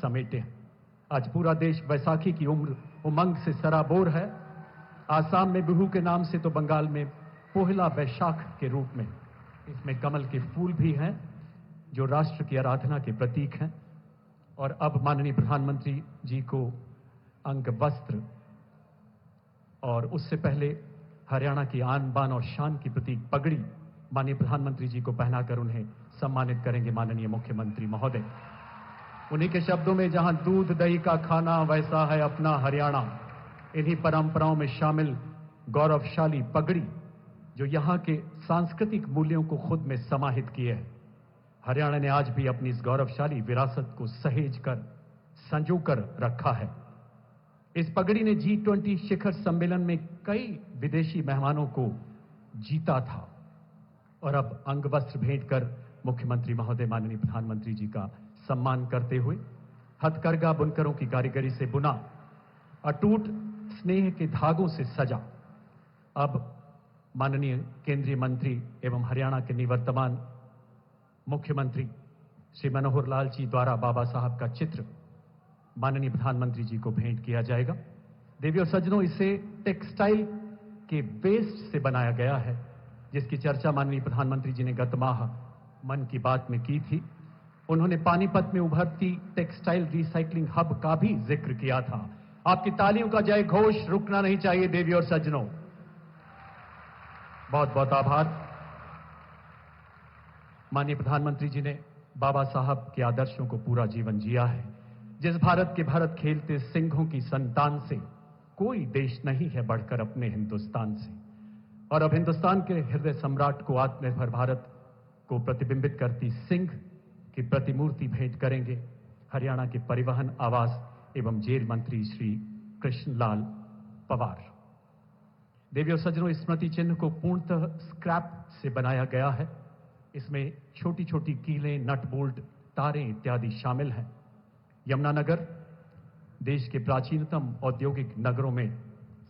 समेटे हैं। आज पूरा देश बैसाखी की उमंग से सराबोर है। आसाम में बिहू के नाम से तो बंगाल में पोहला बैशाख के रूप में इसमें कमल के फूल भी हैं जो राष्ट्र की आराधना के प्रतीक हैं। और अब माननीय प्रधानमंत्री जी को अंग वस्त्र और उससे पहले हरियाणा की आन बान और शान की प्रतीक पगड़ी माननीय प्रधानमंत्री जी को पहनाकर उन्हें सम्मानित करेंगे माननीय मुख्यमंत्री महोदय। उन्हीं के शब्दों में, जहां दूध दही का खाना वैसा है अपना हरियाणा, इन्हीं परंपराओं में शामिल गौरवशाली पगड़ी जो यहां के सांस्कृतिक मूल्यों को खुद में समाहित किए है, हरियाणा ने आज भी अपनी इस गौरवशाली विरासत को सहेज कर संजो कर रखा है। इस पगड़ी ने G20 शिखर सम्मेलन में कई विदेशी मेहमानों को जीता था और अब अंग वस्त्र भेंट कर मुख्यमंत्री महोदय माननीय प्रधानमंत्री जी का सम्मान करते हुए हथकरघा बुनकरों की कारीगरी से बुना अटूट स्नेह के धागों से सजा अब माननीय केंद्रीय मंत्री एवं हरियाणा के निवर्तमान मुख्यमंत्री श्री मनोहर लाल जी द्वारा बाबा साहब का चित्र माननीय प्रधानमंत्री जी को भेंट किया जाएगा। देवियों सज्जनों, इसे टेक्सटाइल के वेस्ट से बनाया गया है, जिसकी चर्चा माननीय प्रधानमंत्री जी ने गत माह मन की बात में की थी। उन्होंने पानीपत में उभरती टेक्सटाइल रिसाइकलिंग हब का भी जिक्र किया था। आपकी तालियों का जय घोष रुकना नहीं चाहिए देवियों और सज्जनों। बहुत बहुत आभार। माननीय प्रधानमंत्री जी ने बाबा साहब के आदर्शों को पूरा जीवन जिया है। जिस भारत के भारत खेलते सिंहों की संतान से कोई देश नहीं है बढ़कर अपने हिंदुस्तान से। और अब हिंदुस्तान के हृदय सम्राट को आत्मनिर्भर भारत को प्रतिबिंबित करती सिंह की प्रतिमूर्ति भेंट करेंगे हरियाणा के परिवहन, आवास एवं जेल मंत्री श्री कृष्णलाल पंवार। देवियों सज्जनों, स्मृति चिन्ह को पूर्णतः स्क्रैप से बनाया गया है। इसमें छोटी छोटी कीलें, नट बोल्ट, तारें इत्यादि शामिल हैं। यमुनानगर देश के प्राचीनतम औद्योगिक नगरों में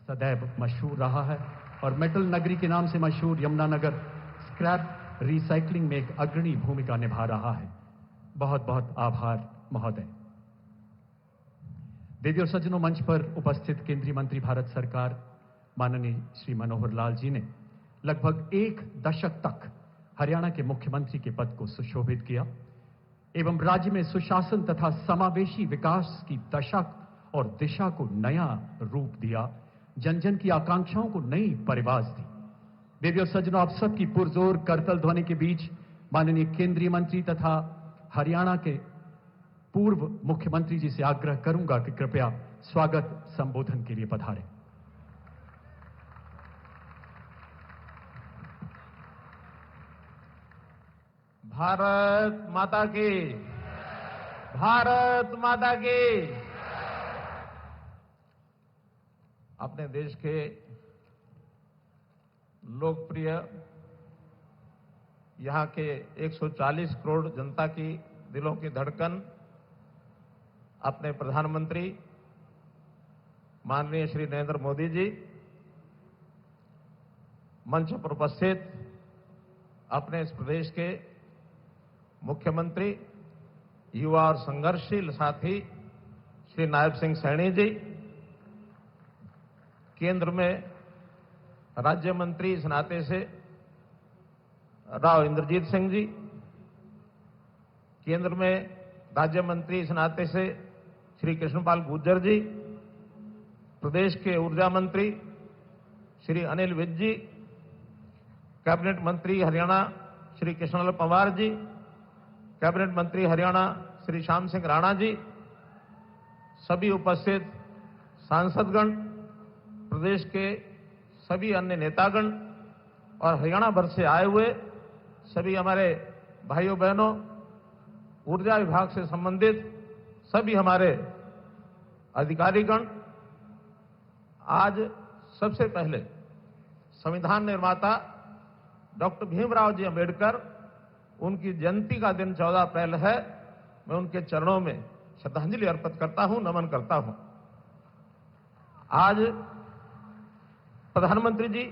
सदैव मशहूर रहा है और मेटल नगरी के नाम से मशहूर यमुनानगर स्क्रैप रिसाइकलिंग में एक अग्रणी भूमिका निभा रहा है। बहुत बहुत आभार महोदय। देवियों सज्जनों, मंच पर उपस्थित केंद्रीय मंत्री भारत सरकार माननीय श्री मनोहर लाल जी ने लगभग एक दशक तक हरियाणा के मुख्यमंत्री के पद को सुशोभित किया एवं राज्य में सुशासन तथा समावेशी विकास की दशा और दिशा को नया रूप दिया, जन जन की आकांक्षाओं को नई परिवाज दी। देवियों सज्जनों, आप सबकी पुरजोर करतल ध्वनि के बीच माननीय केंद्रीय मंत्री तथा हरियाणा के पूर्व मुख्यमंत्री जी से आग्रह करूंगा कि कृपया स्वागत संबोधन के लिए पधारें। भारत माता की, भारत माता की। अपने देश के लोकप्रिय यहां के 140 करोड़ जनता की दिलों की धड़कन अपने प्रधानमंत्री माननीय श्री नरेंद्र मोदी जी, मंच पर उपस्थित अपने इस प्रदेश के मुख्यमंत्री, युवा और संघर्षशील साथी श्री नायब सिंह सैनी जी, केंद्र में राज्य मंत्री इस नाते से राव इंद्रजीत सिंह जी, केंद्र में राज्य मंत्री इस नाते से श्री कृष्णपाल गुर्जर जी, प्रदेश के ऊर्जा मंत्री श्री अनिल विज जी, कैबिनेट मंत्री हरियाणा श्री कृष्णलाल पंवार जी, कैबिनेट मंत्री हरियाणा श्री श्याम सिंह राणा जी, सभी उपस्थित सांसदगण, प्रदेश के सभी अन्य नेतागण और हरियाणा भर से आए हुए सभी हमारे भाइयों बहनों, ऊर्जा विभाग से संबंधित सभी हमारे अधिकारीगण, आज सबसे पहले संविधान निर्माता डॉक्टर भीमराव जी अंबेडकर, उनकी जयंती का दिन 14 अप्रैल है। मैं उनके चरणों में श्रद्धांजलि अर्पित करता हूं, नमन करता हूं। आज प्रधानमंत्री जी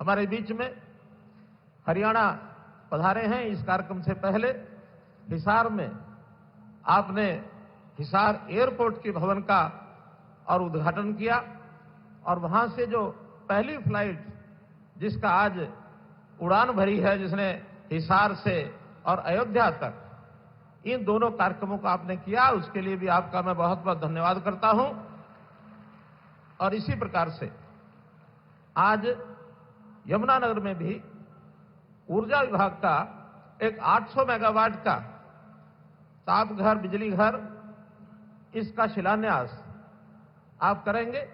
हमारे बीच में हरियाणा पधारे हैं। इस कार्यक्रम से पहले हिसार में आपने हिसार एयरपोर्ट के भवन का और उद्घाटन किया और वहां से जो पहली फ्लाइट जिसका आज उड़ान भरी है, जिसने हिसार से और अयोध्या तक, इन दोनों कार्यक्रमों को आपने किया, उसके लिए भी आपका मैं बहुत बहुत धन्यवाद करता हूं। और इसी प्रकार से आज यमुनानगर में भी ऊर्जा विभाग का एक 800 मेगावाट का ताप घर, बिजली घर, इसका शिलान्यास आप करेंगे।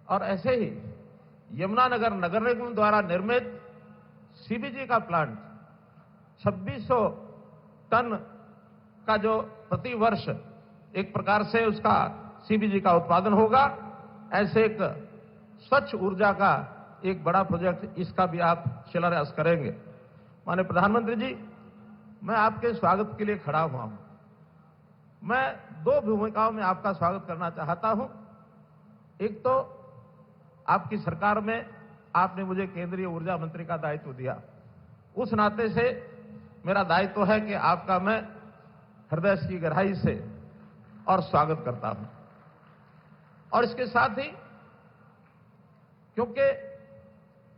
और ऐसे ही यमुनानगर नगर निगम द्वारा निर्मित सीबीजी का प्लांट 2600 टन का जो प्रति वर्ष एक प्रकार से उसका सीबीजी का उत्पादन होगा, ऐसे एक स्वच्छ ऊर्जा का एक बड़ा प्रोजेक्ट, इसका भी आप शिलान्यास करेंगे। माननीय प्रधानमंत्री जी, मैं आपके स्वागत के लिए खड़ा हुआ हूं। मैं दो भूमिकाओं में आपका स्वागत करना चाहता हूं। एक तो आपकी सरकार में आपने मुझे केंद्रीय ऊर्जा मंत्री का दायित्व दिया, उस नाते से मेरा दायित्व है कि आपका मैं हृदय की गहराई से और स्वागत करता हूं। और इसके साथ ही क्योंकि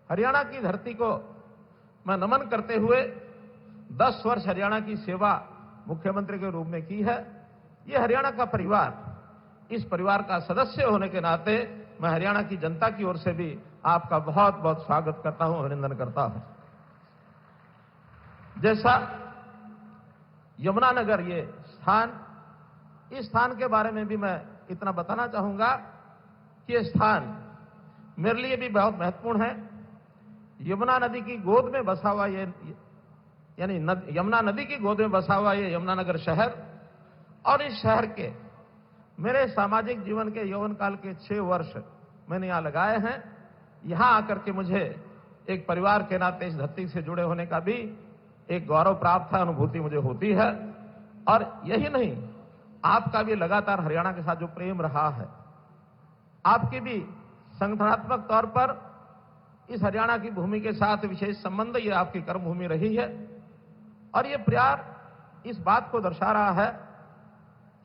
हरियाणा की धरती को मैं नमन करते हुए 10 वर्ष हरियाणा की सेवा मुख्यमंत्री के रूप में की है, ये हरियाणा का परिवार, इस परिवार का सदस्य होने के नाते मैं हरियाणा की जनता की ओर से भी आपका बहुत बहुत स्वागत करता हूं, अभिनंदन करता हूं। जैसा यमुनानगर ये स्थान, इस स्थान के बारे में भी मैं इतना बताना चाहूंगा कि ये स्थान मेरे लिए भी बहुत महत्वपूर्ण है। यमुना नदी की गोद में बसा हुआ ये, यानी यमुना नदी की गोद में बसा हुआ ये यमुनानगर शहर, और इस शहर के मेरे सामाजिक जीवन के यौवन काल के 6 वर्ष मैंने यहां लगाए हैं। यहां आकर के मुझे एक परिवार के नाते इस धरती से जुड़े होने का भी एक गौरव प्राप्त है, अनुभूति मुझे होती है। और यही नहीं, आपका भी लगातार हरियाणा के साथ जो प्रेम रहा है, आपकी भी संगठनात्मक तौर पर इस हरियाणा की भूमि के साथ विशेष संबंध, ये आपकी कर्मभूमि रही है। और ये प्यार इस बात को दर्शा रहा है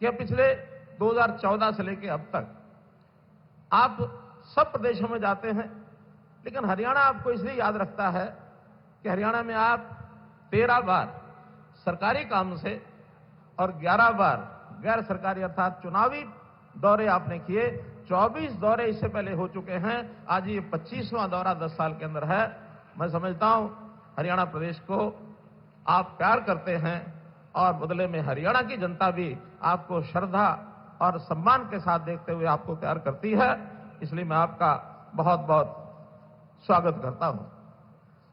कि पिछले 2014 से लेकर अब तक आप सब प्रदेशों में जाते हैं, लेकिन हरियाणा आपको इसलिए याद रखता है कि हरियाणा में आप 13 बार सरकारी काम से और 11 बार गैर सरकारी अर्थात चुनावी दौरे आपने किए। 24 दौरे इससे पहले हो चुके हैं, आज ये 25वां दौरा 10 साल के अंदर है। मैं समझता हूं हरियाणा प्रदेश को आप प्यार करते हैं और बदले में हरियाणा की जनता भी आपको श्रद्धा और सम्मान के साथ देखते हुए आपको प्यार करती है। इसलिए मैं आपका बहुत बहुत स्वागत करता हूं।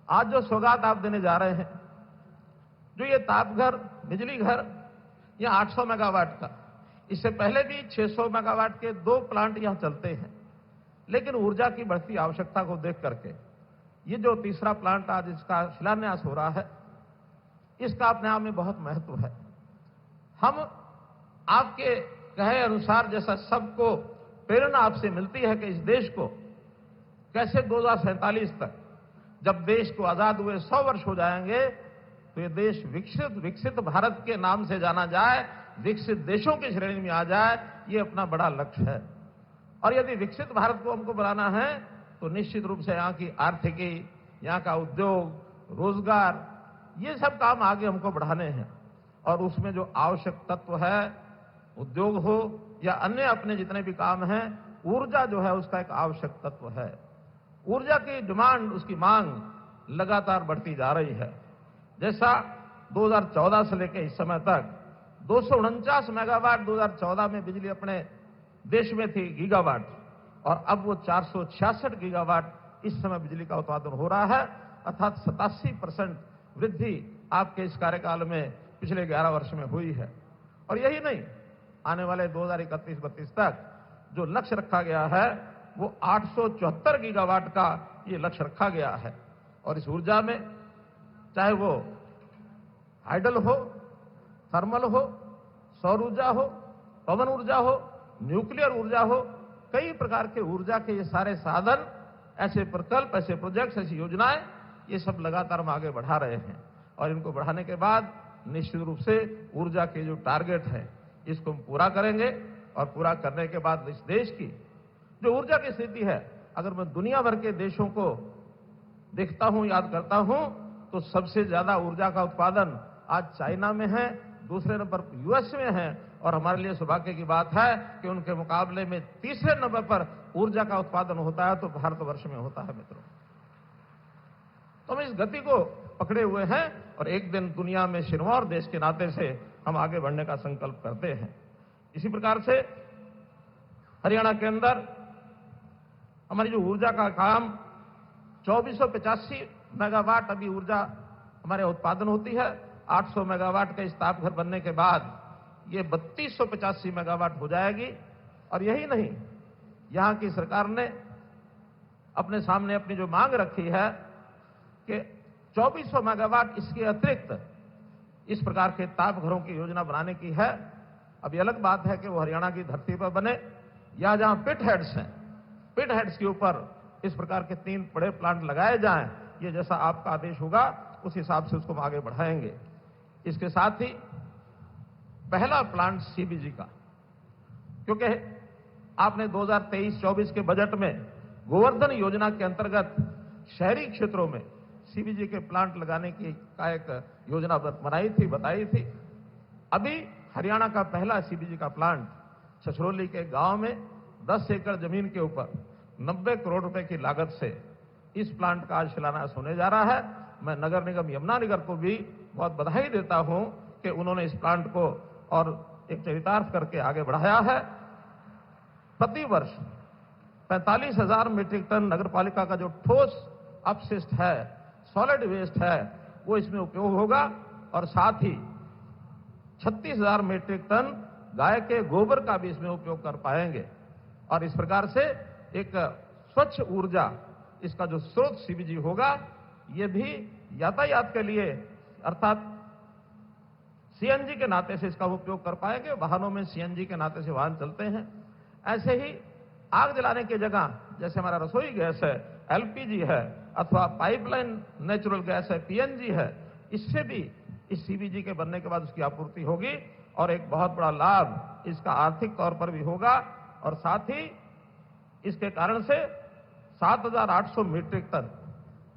आज जो सौगात आप देने जा रहे हैं, जो ये तापघर, बिजली घर, यह 800 मेगावाट का, इससे पहले भी 600 मेगावाट के 2 प्लांट यहां चलते हैं। लेकिन ऊर्जा की बढ़ती आवश्यकता को देख करके ये जो तीसरा प्लांट आज इसका शिलान्यास हो रहा है, इसका अपने आप में बहुत महत्व है। हम आपके कहे अनुसार, जैसा सबको प्रेरणा आपसे मिलती है कि इस देश को कैसे 2047 तक, जब देश को आजाद हुए 100 वर्ष हो जाएंगे, तो ये देश विकसित भारत के नाम से जाना जाए, विकसित देशों की श्रेणी में आ जाए, ये अपना बड़ा लक्ष्य है। और यदि विकसित भारत को हमको बनाना है तो निश्चित रूप से यहाँ की आर्थिकी, यहाँ का उद्योग, रोजगार, ये सब काम आगे हमको बढ़ाने हैं। और उसमें जो आवश्यक तत्व है, उद्योग हो या अन्य अपने जितने भी काम हैं, ऊर्जा जो है उसका एक आवश्यक तत्व है। ऊर्जा की डिमांड, उसकी मांग लगातार बढ़ती जा रही है। जैसा 2014 से लेकर इस समय तक 249 मेगावाट 2014 में बिजली अपने देश में थी, गीगावाट, और अब वो 466 गीगावाट इस समय बिजली का उत्पादन हो रहा है, अर्थात 87% वृद्धि आपके इस कार्यकाल में पिछले 11 वर्ष में हुई है। और यही नहीं, आने वाले 2031-32 तक जो लक्ष्य रखा गया है वो 874 गीगावाट का ये लक्ष्य रखा गया है। और इस ऊर्जा में चाहे वो हाइडल हो, थर्मल हो, सौर ऊर्जा हो, पवन ऊर्जा हो, न्यूक्लियर ऊर्जा हो, कई प्रकार के ऊर्जा के ये सारे साधन, ऐसे प्रकल्प, ऐसे प्रोजेक्ट्स, ऐसी योजनाएं, ये सब लगातार हम आगे बढ़ा रहे हैं। और इनको बढ़ाने के बाद निश्चित रूप से ऊर्जा के जो टारगेट है, इसको हम पूरा करेंगे और पूरा करने के बाद इस देश की जो ऊर्जा की स्थिति है, अगर मैं दुनिया भर के देशों को देखता हूं, याद करता हूं, तो सबसे ज्यादा ऊर्जा का उत्पादन आज चाइना में है, दूसरे नंबर पर यूएस में है, और हमारे लिए सौभाग्य की बात है कि उनके मुकाबले में तीसरे नंबर पर ऊर्जा का उत्पादन होता है तो भारतवर्ष में होता है। मित्रों, तो हम इस गति को पकड़े हुए हैं और एक दिन दुनिया में सिरमौर देश के नाते से हम आगे बढ़ने का संकल्प करते हैं। इसी प्रकार से हरियाणा के अंदर हमारी जो ऊर्जा का काम 2485 मेगावाट अभी ऊर्जा हमारे उत्पादन होती है। 800 मेगावाट का इस ताप घर बनने के बाद ये 3285 मेगावाट हो जाएगी। और यही नहीं, यहां की सरकार ने अपने सामने अपनी जो मांग रखी है कि 2400 मेगावाट इसके अतिरिक्त इस प्रकार के ताप घरों की योजना बनाने की है। अभी अलग बात है कि वो हरियाणा की धरती पर बने या जहां पिट हेड्स हैं, पिट हेड्स के ऊपर इस प्रकार के 3 बड़े प्लांट लगाए जाएं। ये जैसा आपका आदेश होगा उस हिसाब से उसको हम आगे बढ़ाएंगे। इसके साथ ही पहला प्लांट सीबीजी का, क्योंकि आपने 2023-24 के बजट में गोवर्धन योजना के अंतर्गत शहरी क्षेत्रों में सीबीजी के प्लांट लगाने की एक योजना बनाई थी, बताई थी। अभी हरियाणा का पहला सीबीजी का प्लांट छछरौली के गांव में 10 एकड़ जमीन के ऊपर 90 करोड़ रुपए की लागत से इस प्लांट का आज शिलान्यास होने जा रहा है। मैं नगर निगम यमुनानगर को भी बहुत बधाई देता हूं कि उन्होंने इस प्लांट को और एक चरितार्थ करके आगे बढ़ाया है। प्रति वर्ष 45,000 मीट्रिक टन नगरपालिका का जो ठोस अपशिष्ट है, सॉलिड वेस्ट है, वो इसमें उपयोग होगा और साथ ही 36,000 मीट्रिक टन गाय के गोबर का भी इसमें उपयोग कर पाएंगे। और इस प्रकार से एक स्वच्छ ऊर्जा इसका जो स्रोत सीबीजी होगा, ये भी यातायात के लिए अर्थात सीएनजी के नाते से इसका उपयोग कर पाएंगे। वाहनों में सीएनजी के नाते से वाहन चलते हैं। ऐसे ही आग जलाने की जगह जैसे हमारा रसोई गैस है, एलपीजी है, अथवा पाइपलाइन नेचुरल गैस है, पीएनजी है, इससे भी इस सीबीजी के बनने के बाद उसकी आपूर्ति होगी और एक बहुत बड़ा लाभ इसका आर्थिक तौर पर भी होगा। और साथ ही इसके कारण से 7,800 मीट्रिक टन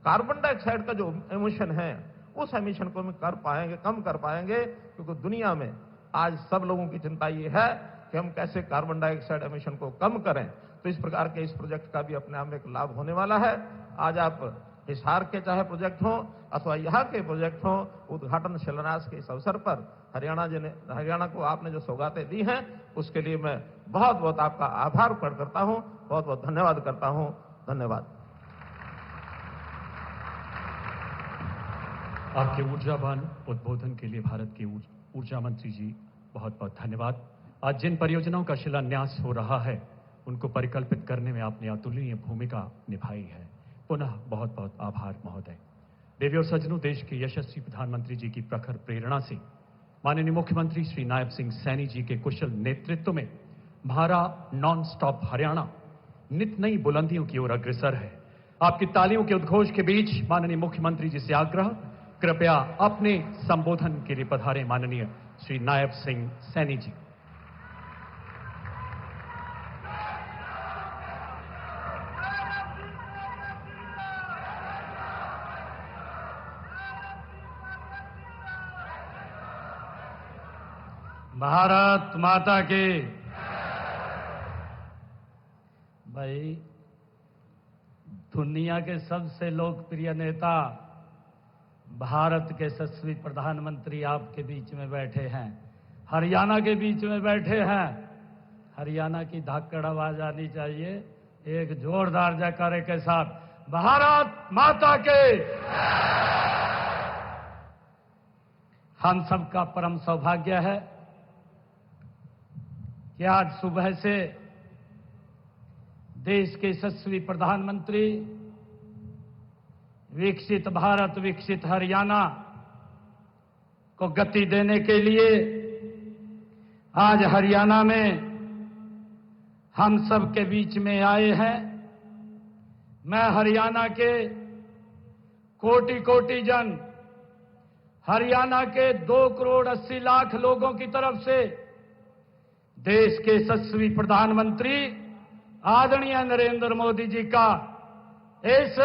कार्बन डाइऑक्साइड का जो एमिशन है, उस एमिशन को हम कम कर पाएंगे, क्योंकि दुनिया में आज सब लोगों की चिंता ये है कि हम कैसे कार्बन डाइऑक्साइड एमिशन को कम करें। तो इस प्रकार के इस प्रोजेक्ट का भी अपने आप में एक लाभ होने वाला है। आज आप हिसार के चाहे प्रोजेक्ट हो अथवा यहाँ के प्रोजेक्ट हो, उद्घाटन शिलान्यास के इस अवसर पर हरियाणा को आपने जो सौगातें दी हैं, उसके लिए मैं बहुत बहुत आपका आभार प्रकट करता हूं, बहुत बहुत धन्यवाद करता हूं। धन्यवाद। आपके ऊर्जावान उद्बोधन के लिए भारत के ऊर्जा मंत्री जी बहुत बहुत धन्यवाद। आज जिन परियोजनाओं का शिलान्यास हो रहा है, उनको परिकल्पित करने में आपने अतुलनीय भूमिका निभाई है। पुनः बहुत बहुत आभार महोदय। देवी और सज्जनों, देश के यशस्वी प्रधानमंत्री जी की प्रखर प्रेरणा से माननीय मुख्यमंत्री श्री नायब सिंह सैनी जी के कुशल नेतृत्व में हमारा नॉन स्टॉप हरियाणा नित नई बुलंदियों की ओर अग्रसर है। आपकी तालियों के उद्घोष के बीच माननीय मुख्यमंत्री जी से आग्रह, कृपया अपने संबोधन के लिए पधारे माननीय श्री नायब सिंह सैनी जी। भारत माता की। भाई, दुनिया के सबसे लोकप्रिय नेता, भारत के यशस्वी प्रधानमंत्री आपके बीच में बैठे हैं, हरियाणा के बीच में बैठे हैं। हरियाणा की धाकड़ आवाज आनी चाहिए एक जोरदार जयकारे के साथ, भारत माता के। हम सबका परम सौभाग्य है कि आज सुबह से देश के यशस्वी प्रधानमंत्री विकसित भारत, विकसित हरियाणा को गति देने के लिए आज हरियाणा में हम सब के बीच में आए हैं। मैं हरियाणा के कोटि कोटि जन, हरियाणा के 2 करोड़ 80 लाख लोगों की तरफ से देश के यशस्वी प्रधानमंत्री आदरणीय नरेंद्र मोदी जी का इस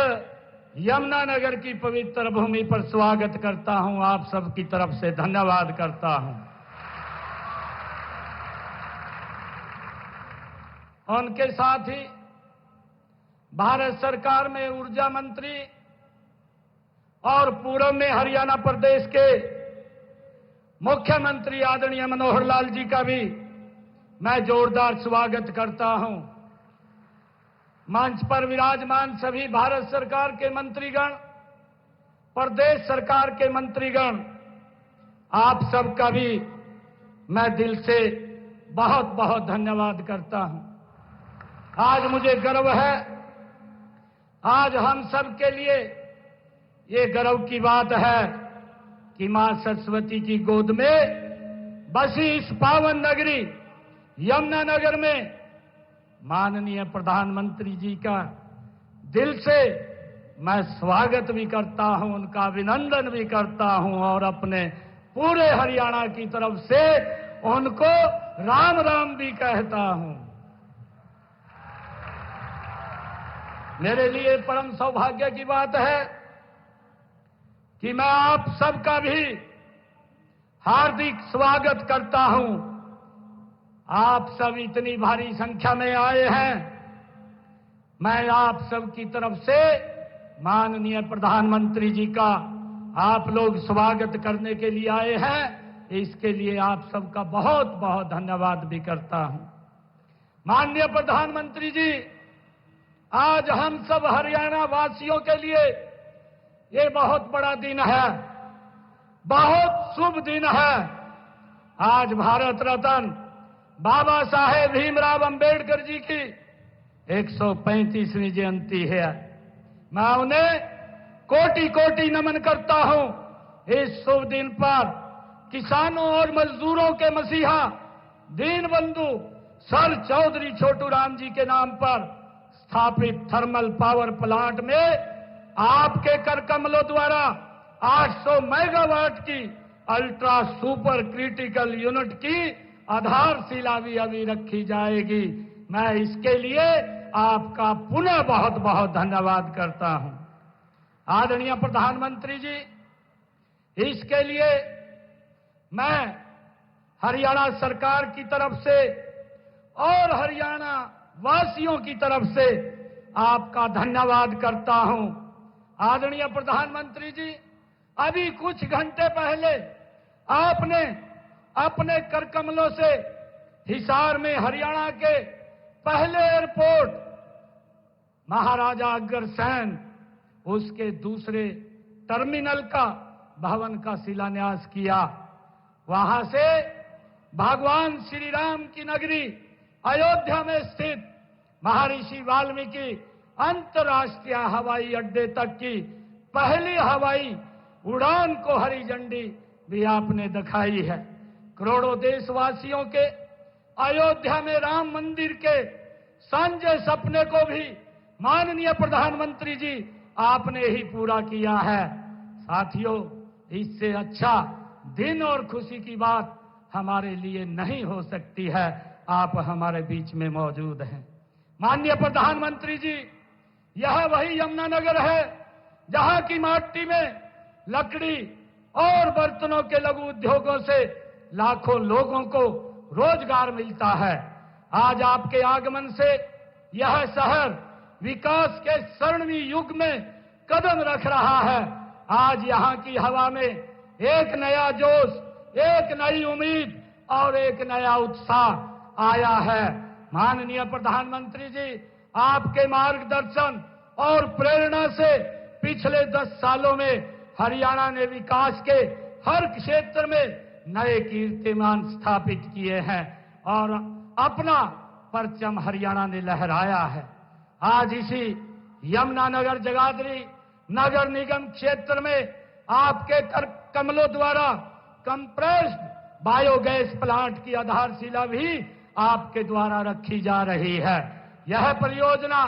यमुनानगर की पवित्र भूमि पर स्वागत करता हूं। आप सबकी तरफ से धन्यवाद करता हूं। उनके साथ ही भारत सरकार में ऊर्जा मंत्री और पूर्व में हरियाणा प्रदेश के मुख्यमंत्री आदरणीय मनोहर लाल जी का भी मैं जोरदार स्वागत करता हूं। मंच पर विराजमान सभी भारत सरकार के मंत्रीगण, प्रदेश सरकार के मंत्रीगण, आप सबका भी मैं दिल से बहुत बहुत धन्यवाद करता हूं। आज मुझे गर्व है, आज हम सब के लिए ये गर्व की बात है कि मां सरस्वती की गोद में बसी इस पावन नगरी यमुनानगर में माननीय प्रधानमंत्री जी का दिल से मैं स्वागत भी करता हूं, उनका अभिनंदन भी करता हूं और अपने पूरे हरियाणा की तरफ से उनको राम राम भी कहता हूं। मेरे लिए परम सौभाग्य की बात है कि मैं आप सबका भी हार्दिक स्वागत करता हूं। आप सब इतनी भारी संख्या में आए हैं। मैं आप सब की तरफ से माननीय प्रधानमंत्री जी का आप लोग स्वागत करने के लिए आए हैं, इसके लिए आप सबका बहुत बहुत धन्यवाद भी करता हूं। माननीय प्रधानमंत्री जी, आज हम सब हरियाणा वासियों के लिए ये बहुत बड़ा दिन है, बहुत शुभ दिन है। आज भारत रत्न बाबा साहेब भीमराव अंबेडकर जी की 135वीं जयंती है। मैं उन्हें कोटि कोटि नमन करता हूं। इस शुभ दिन पर किसानों और मजदूरों के मसीहा दीनबंधु सर चौधरी छोटू राम जी के नाम पर स्थापित थर्मल पावर प्लांट में आपके कर कमलों द्वारा 800 मेगावाट की अल्ट्रा सुपर क्रिटिकल यूनिट की आधारशिला भी अभी रखी जाएगी। मैं इसके लिए आपका पुनः बहुत बहुत धन्यवाद करता हूं। आदरणीय प्रधानमंत्री जी, इसके लिए मैं हरियाणा सरकार की तरफ से और हरियाणा वासियों की तरफ से आपका धन्यवाद करता हूं। आदरणीय प्रधानमंत्री जी, अभी कुछ घंटे पहले आपने अपने कर कमलों से हिसार में हरियाणा के पहले एयरपोर्ट महाराजा अग्रसेन उसके दूसरे टर्मिनल का भवन का शिलान्यास किया। वहां से भगवान श्री राम की नगरी अयोध्या में स्थित महर्षि वाल्मीकि अंतर्राष्ट्रीय हवाई अड्डे तक की पहली हवाई उड़ान को हरी झंडी भी आपने दिखाई है। करोड़ों देशवासियों के अयोध्या में राम मंदिर के सांझे सपने को भी माननीय प्रधानमंत्री जी आपने ही पूरा किया है। साथियों, इससे अच्छा दिन और खुशी की बात हमारे लिए नहीं हो सकती है। आप हमारे बीच में मौजूद हैं। माननीय प्रधानमंत्री जी, यह वही यमुनानगर है जहां की माटी में लकड़ी और बर्तनों के लघु उद्योगों से लाखों लोगों को रोजगार मिलता है। आज आपके आगमन से यह शहर विकास के स्वर्णिम युग में कदम रख रहा है। आज यहां की हवा में एक नया जोश, एक नई उम्मीद और एक नया उत्साह आया है। माननीय प्रधानमंत्री जी, आपके मार्गदर्शन और प्रेरणा से पिछले 10 सालों में हरियाणा ने विकास के हर क्षेत्र में नए कीर्तिमान स्थापित किए हैं और अपना परचम हरियाणा ने लहराया है। आज इसी यमुनानगर जगाधरी नगर निगम क्षेत्र में आपके कर कमलों द्वारा कंप्रेस्ड बायोगैस प्लांट की आधारशिला भी आपके द्वारा रखी जा रही है। यह परियोजना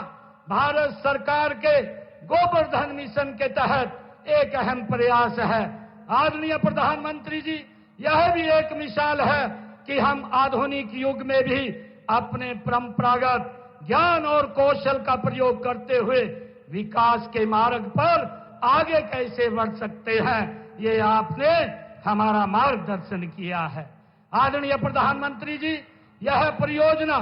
भारत सरकार के गोवर्धन मिशन के तहत एक अहम प्रयास है। आदरणीय प्रधानमंत्री जी, यह भी एक मिसाल है कि हम आधुनिक युग में भी अपने परंपरागत ज्ञान और कौशल का प्रयोग करते हुए विकास के मार्ग पर आगे कैसे बढ़ सकते हैं, ये आपने हमारा मार्गदर्शन किया है। आदरणीय प्रधानमंत्री जी, यह परियोजना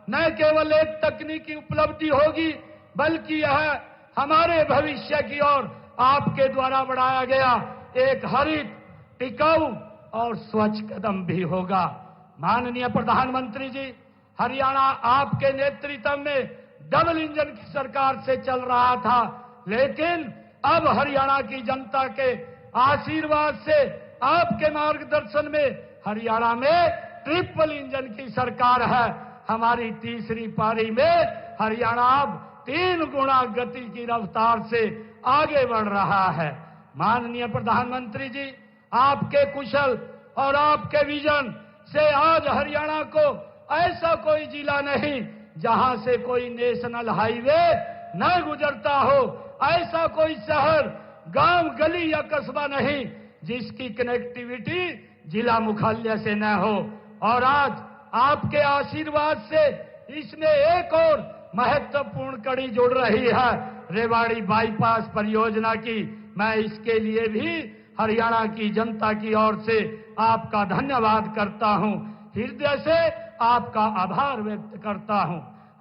न केवल एक तकनीकी उपलब्धि होगी, बल्कि यह हमारे भविष्य की ओर आपके द्वारा बढ़ाया गया एक हरित, टिकाऊ और स्वच्छ कदम भी होगा। माननीय प्रधानमंत्री जी, हरियाणा आपके नेतृत्व में डबल इंजन की सरकार से चल रहा था, लेकिन अब हरियाणा की जनता के आशीर्वाद से, आपके मार्गदर्शन में हरियाणा में ट्रिपल इंजन की सरकार है। हमारी तीसरी पारी में हरियाणा अब 3 गुना गति की रफ्तार से आगे बढ़ रहा है। माननीय प्रधानमंत्री जी, आपके कुशल और आपके विजन से आज हरियाणा को ऐसा कोई जिला नहीं जहां से कोई नेशनल हाईवे न गुजरता हो, ऐसा कोई शहर, गांव, गली या कस्बा नहीं जिसकी कनेक्टिविटी जिला मुख्यालय से न हो। और आज आपके आशीर्वाद से इसमें एक और महत्वपूर्ण कड़ी जुड़ रही है, रेवाड़ी बाईपास परियोजना की। मैं इसके लिए भी हरियाणा की जनता की ओर से आपका धन्यवाद करता हूं, हृदय से आपका आभार व्यक्त करता हूं।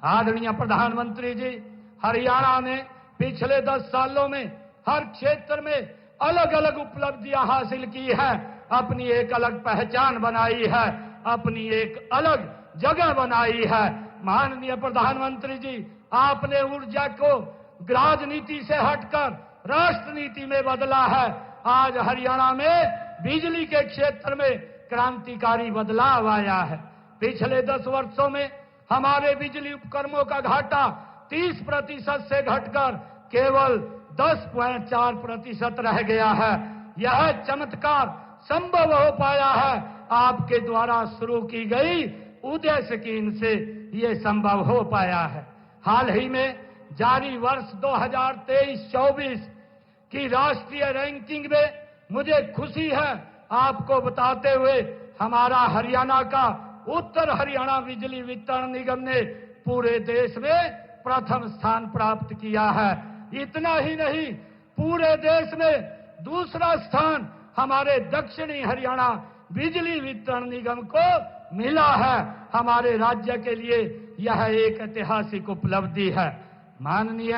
आदरणीय प्रधानमंत्री जी, हरियाणा ने पिछले 10 सालों में हर क्षेत्र में अलग अलग उपलब्धियां हासिल की है, अपनी एक अलग पहचान बनाई है, अपनी एक अलग जगह बनाई है। माननीय प्रधानमंत्री जी, आपने ऊर्जा को राजनीति से हटकर राष्ट्र नीति में बदला है। आज हरियाणा में बिजली के क्षेत्र में क्रांतिकारी बदलाव आया है। पिछले 10 वर्षों में हमारे बिजली उपकरणों का घाटा 30% से घटकर केवल 10.4% रह गया है। यह चमत्कार संभव हो पाया है आपके द्वारा शुरू की गई उदय स्कीम से ये संभव हो पाया है। हाल ही में जारी वर्ष 2023-24 की राष्ट्रीय रैंकिंग में मुझे खुशी है आपको बताते हुए, हमारा हरियाणा का उत्तर हरियाणा बिजली वितरण निगम ने पूरे देश में प्रथम स्थान प्राप्त किया है। इतना ही नहीं, पूरे देश में दूसरा स्थान हमारे दक्षिणी हरियाणा बिजली वितरण निगम को मिला है। हमारे राज्य के लिए यह एक ऐतिहासिक उपलब्धि है। माननीय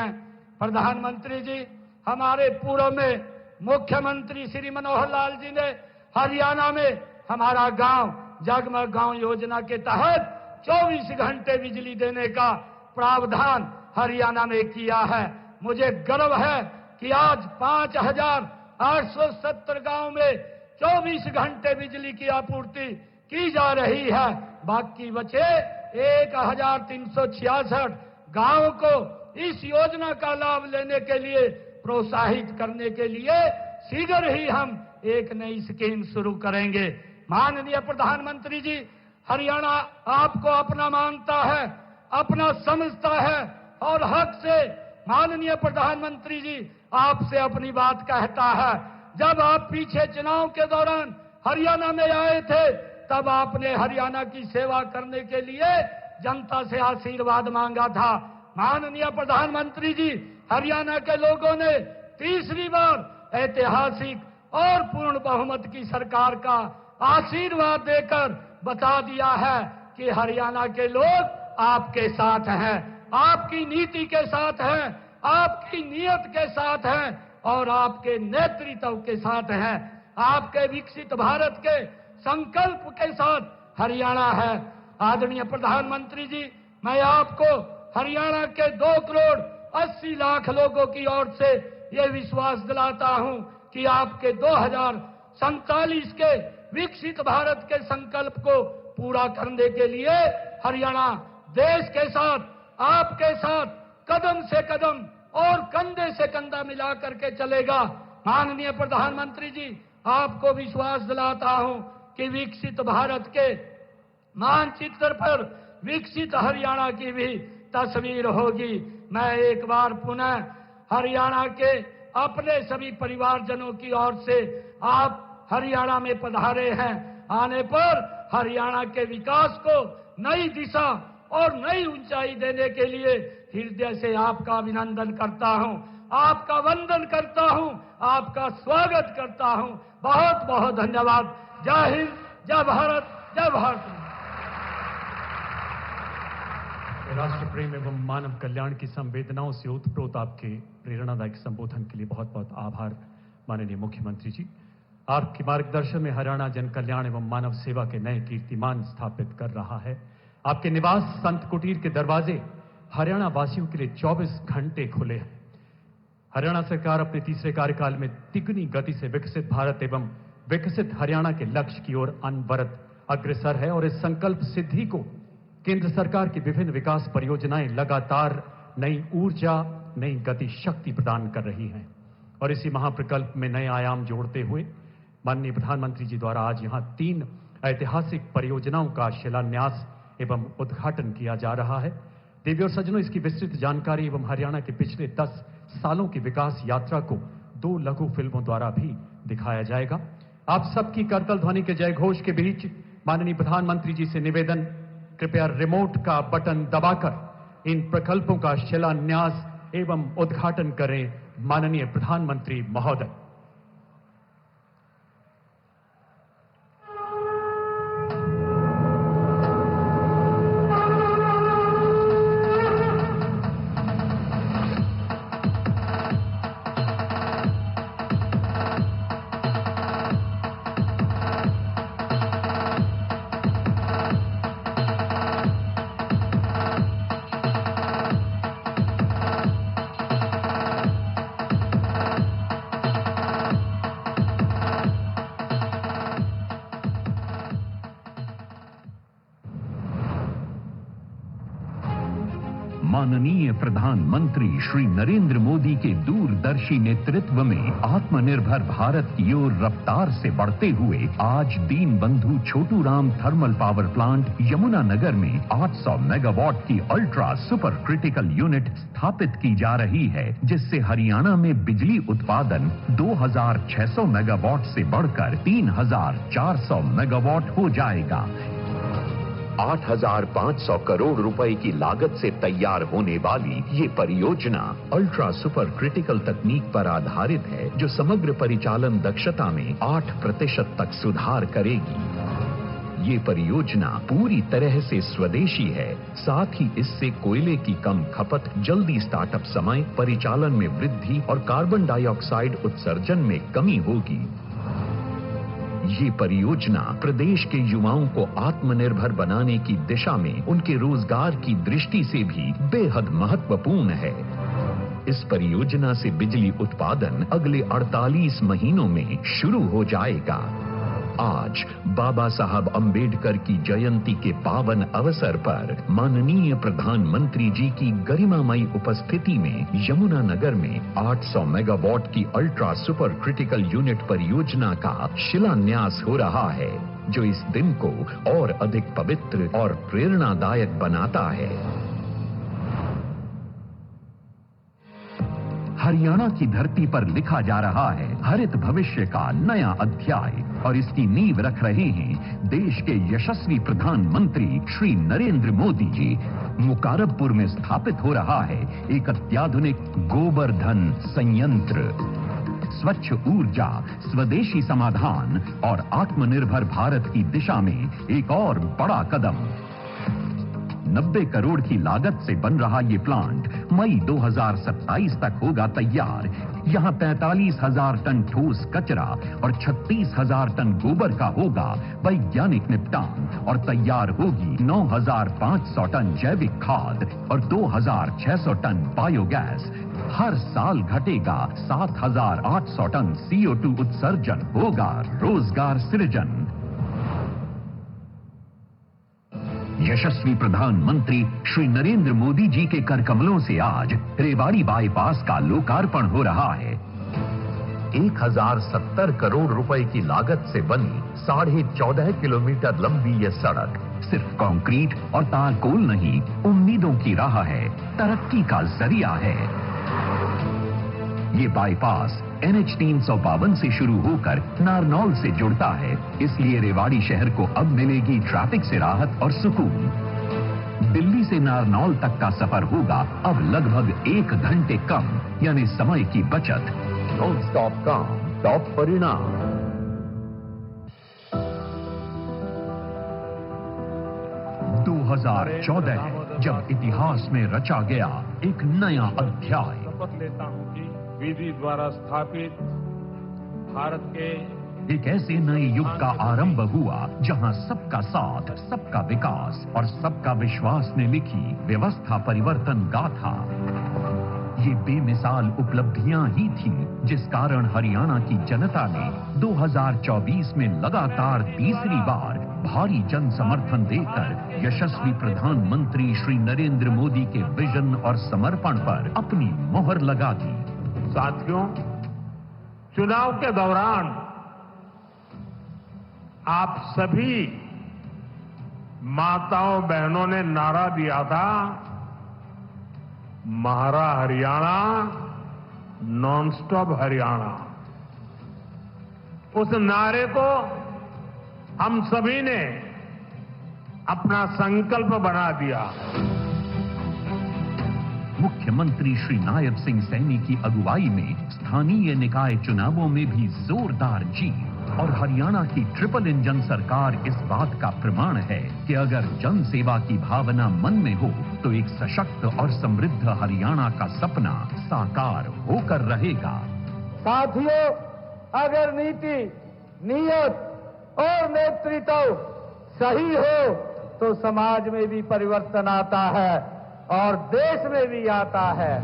प्रधानमंत्री जी, हमारे पूर्व में मुख्यमंत्री श्री मनोहर लाल जी ने हरियाणा में हमारा गांव जगमग गांव योजना के तहत 24 घंटे बिजली देने का प्रावधान हरियाणा में किया है। मुझे गर्व है कि आज 5,870 गांव में 24 घंटे बिजली की आपूर्ति की जा रही है। बाकी बचे 1,366 गांव को इस योजना का लाभ लेने के लिए प्रोत्साहित करने के लिए शीघ्र ही हम एक नई स्कीम शुरू करेंगे। माननीय प्रधानमंत्री जी, हरियाणा आपको अपना मानता है, अपना समझता है और हक से माननीय प्रधानमंत्री जी आपसे अपनी बात कहता है। जब आप पीछे चुनाव के दौरान हरियाणा में आए थे, तब आपने हरियाणा की सेवा करने के लिए जनता से आशीर्वाद मांगा था। माननीय प्रधानमंत्री जी, हरियाणा के लोगों ने तीसरी बार ऐतिहासिक और पूर्ण बहुमत की सरकार का आशीर्वाद देकर बता दिया है कि हरियाणा के लोग आपके साथ हैं, आपकी नीति के साथ हैं, आपकी नीयत के साथ हैं और आपके नेतृत्व के साथ हैं। आपके विकसित भारत के संकल्प के साथ हरियाणा है। आदरणीय प्रधानमंत्री जी, मैं आपको हरियाणा के 2,80,00,000 लोगों की ओर से ये विश्वास दिलाता हूं कि आपके 2047 के विकसित भारत के संकल्प को पूरा करने के लिए हरियाणा देश के साथ, आपके साथ कदम से कदम और कंधे से कंधा मिला करके चलेगा। माननीय प्रधानमंत्री जी, आपको विश्वास दिलाता हूं कि विकसित भारत के मानचित्र पर विकसित हरियाणा की भी तस्वीर होगी। मैं एक बार पुनः हरियाणा के अपने सभी परिवारजनों की ओर से आप हरियाणा में पधारे हैं, आने पर हरियाणा के विकास को नई दिशा और नई ऊंचाई देने के लिए हृदय से आपका अभिनंदन करता हूं, आपका वंदन करता हूं, आपका स्वागत करता हूं। बहुत बहुत धन्यवाद। जय हिंद, जय भारत, जय भारत। राष्ट्र प्रेम एवं मानव कल्याण की संवेदनाओं से ओतप्रोत आपके प्रेरणादायक संबोधन के लिए बहुत बहुत आभार माननीय मुख्यमंत्री जी। आपके मार्गदर्शन में हरियाणा जन कल्याण एवं मानव सेवा के नए कीर्तिमान स्थापित कर रहा है। आपके निवास संत कुटीर के दरवाजे हरियाणा वासियों के लिए 24 घंटे खुले हैं। हरियाणा सरकार अपने तीसरे कार्यकाल में तिगुनी गति से विकसित भारत एवं विकसित हरियाणा के लक्ष्य की ओर अनवरत अग्रसर है और इस संकल्प सिद्धि को केंद्र सरकार की विभिन्न विकास परियोजनाएं लगातार नई ऊर्जा, नई गति शक्ति प्रदान कर रही हैं। और इसी महाप्रकल्प में नए आयाम जोड़ते हुए माननीय प्रधानमंत्री जी द्वारा आज यहां 3 ऐतिहासिक परियोजनाओं का शिलान्यास एवं उद्घाटन किया जा रहा है। देवी और सज्जनों, इसकी विस्तृत जानकारी एवं हरियाणा के पिछले 10 सालों की विकास यात्रा को 2 लघु फिल्मों द्वारा भी दिखाया जाएगा। आप सबकी करतल ध्वनि के जय घोष के बीच माननीय प्रधानमंत्री जी से निवेदन, कृपया रिमोट का बटन दबाकर इन प्रकल्पों का शिलान्यास एवं उद्घाटन करें। माननीय प्रधानमंत्री महोदय। माननीय प्रधानमंत्री श्री नरेंद्र मोदी के दूरदर्शी नेतृत्व में आत्मनिर्भर भारत की ओर रफ्तार से बढ़ते हुए आज Dinbandhu Chhoturam thermal power plant Yamunanagar में 800 मेगावाट की अल्ट्रा सुपर क्रिटिकल यूनिट स्थापित की जा रही है, जिससे हरियाणा में बिजली उत्पादन 2600 मेगावाट से बढ़कर 3400 मेगावाट हो जाएगा। 8,500 करोड़ रुपए की लागत से तैयार होने वाली ये परियोजना अल्ट्रा सुपर क्रिटिकल तकनीक पर आधारित है, जो समग्र परिचालन दक्षता में 8% तक सुधार करेगी। ये परियोजना पूरी तरह से स्वदेशी है, साथ ही इससे कोयले की कम खपत, जल्दी स्टार्टअप समय, परिचालन में वृद्धि और कार्बन डाइऑक्साइड उत्सर्जन में कमी होगी। ये परियोजना प्रदेश के युवाओं को आत्मनिर्भर बनाने की दिशा में उनके रोजगार की दृष्टि से भी बेहद महत्वपूर्ण है। इस परियोजना से बिजली उत्पादन अगले 48 महीनों में शुरू हो जाएगा। आज बाबा साहब अंबेडकर की जयंती के पावन अवसर पर माननीय प्रधानमंत्री जी की गरिमामयी उपस्थिति में यमुनानगर में 800 मेगावाट की अल्ट्रा सुपर क्रिटिकल यूनिट परियोजना का शिलान्यास हो रहा है, जो इस दिन को और अधिक पवित्र और प्रेरणादायक बनाता है। हरियाणा की धरती पर लिखा जा रहा है हरित भविष्य का नया अध्याय, और इसकी नींव रख रहे हैं देश के यशस्वी प्रधानमंत्री श्री नरेंद्र मोदी जी। मुकारबपुर में स्थापित हो रहा है एक अत्याधुनिक गोबरधन संयंत्र। स्वच्छ ऊर्जा, स्वदेशी समाधान और आत्मनिर्भर भारत की दिशा में एक और बड़ा कदम। 90 करोड़ की लागत से बन रहा ये प्लांट मई 2027 तक होगा तैयार। यहाँ 43,000 टन ठोस कचरा और 36,000 टन गोबर का होगा वैज्ञानिक निपटान, और तैयार होगी 9,500 टन जैविक खाद और 2,600 टन बायोगैस। हर साल घटेगा 7,800 टन CO2 उत्सर्जन, होगा रोजगार सृजन। यशस्वी प्रधानमंत्री श्री नरेंद्र मोदी जी के करकमलों से आज रेवाड़ी बाईपास का लोकार्पण हो रहा है। 1070 करोड़ रुपए की लागत से बनी 14.5 किलोमीटर लंबी ये सड़क सिर्फ कंक्रीट और तारकोल नहीं, उम्मीदों की राह है, तरक्की का जरिया है। ये बाईपास NH 352 से शुरू होकर नारनौल से जुड़ता है, इसलिए रेवाड़ी शहर को अब मिलेगी ट्रैफिक से राहत और सुकून। दिल्ली से नारनौल तक का सफर होगा अब लगभग 1 घंटे कम, यानी समय की बचत। नॉन स्टॉप काम, टॉप परिणाम। 2014 जब इतिहास में रचा गया एक नया अध्याय। शपथ लेता हूं कि विधि द्वारा स्थापित भारत के एक ऐसे नए युग का आरंभ हुआ जहां सबका साथ, सबका विकास और सबका विश्वास ने लिखी व्यवस्था परिवर्तन गाथा। ये बेमिसाल उपलब्धियां ही थी जिस कारण हरियाणा की जनता ने 2024 में लगातार तीसरी बार भारी जन समर्थन देकर यशस्वी प्रधानमंत्री श्री नरेंद्र मोदी के विजन और समर्पण पर अपनी मोहर लगा दी। साथियों, चुनाव के दौरान आप सभी माताओं बहनों ने नारा दिया था, महारा हरियाणा, नॉन स्टॉप हरियाणा। उस नारे को हम सभी ने अपना संकल्प बना दिया। मुख्यमंत्री श्री नायब सिंह सैनी की अगुवाई में स्थानीय निकाय चुनावों में भी जोरदार जीत और हरियाणा की ट्रिपल इंजन सरकार इस बात का प्रमाण है कि अगर जन सेवा की भावना मन में हो तो एक सशक्त और समृद्ध हरियाणा का सपना साकार होकर रहेगा। साथियों, अगर नीति, नीयत और नेतृत्व सही हो तो समाज में भी परिवर्तन आता है और देश में भी आता है।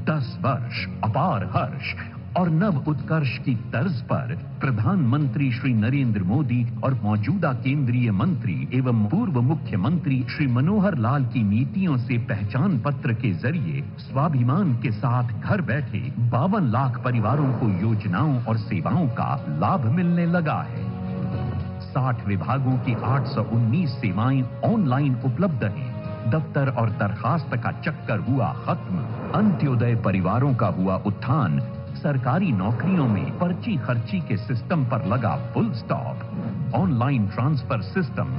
10 वर्ष अपार हर्ष और नव उत्कर्ष की तर्ज पर प्रधानमंत्री श्री नरेंद्र मोदी और मौजूदा केंद्रीय मंत्री एवं पूर्व मुख्यमंत्री श्री मनोहर लाल की नीतियों से पहचान पत्र के जरिए स्वाभिमान के साथ घर बैठे 52 लाख परिवारों को योजनाओं और सेवाओं का लाभ मिलने लगा है। 60 विभागों की 819 सेवाएं ऑनलाइन उपलब्ध हैं। दफ्तर और दरखास्त का चक्कर हुआ खत्म। अंत्योदय परिवारों का हुआ उत्थान। सरकारी नौकरियों में पर्ची खर्ची के सिस्टम पर लगा full stop. Online transfer system.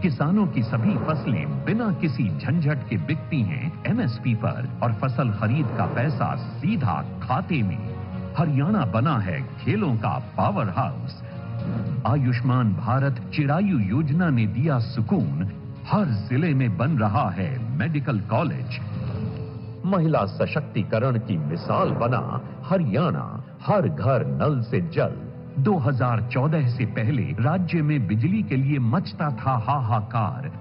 किसानों की सभी फसलें बिना किसी झंझट के बिकती हैं MSP पर और फसल खरीद का पैसा सीधा खाते में। हरियाणा बना है खेलों का पावर हाउस। आयुष्मान भारत चिरायु योजना ने दिया सुकून। हर जिले में बन रहा है मेडिकल कॉलेज। महिला सशक्तिकरण की मिसाल बना हरियाणा। हर घर नल से जल। 2014 से पहले राज्य में बिजली के लिए मचता था हाहाकार।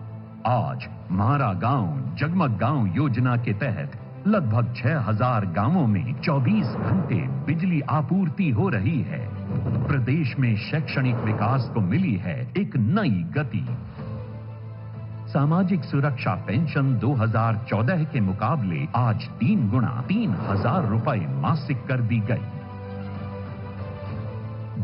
आज मारा गांव जगमग गांव योजना के तहत लगभग 6000 गांवों में 24 घंटे बिजली आपूर्ति हो रही है। प्रदेश में शैक्षणिक विकास को मिली है एक नई गति। सामाजिक सुरक्षा पेंशन 2014 के मुकाबले आज 3 गुना 3000 रुपए मासिक कर दी गई।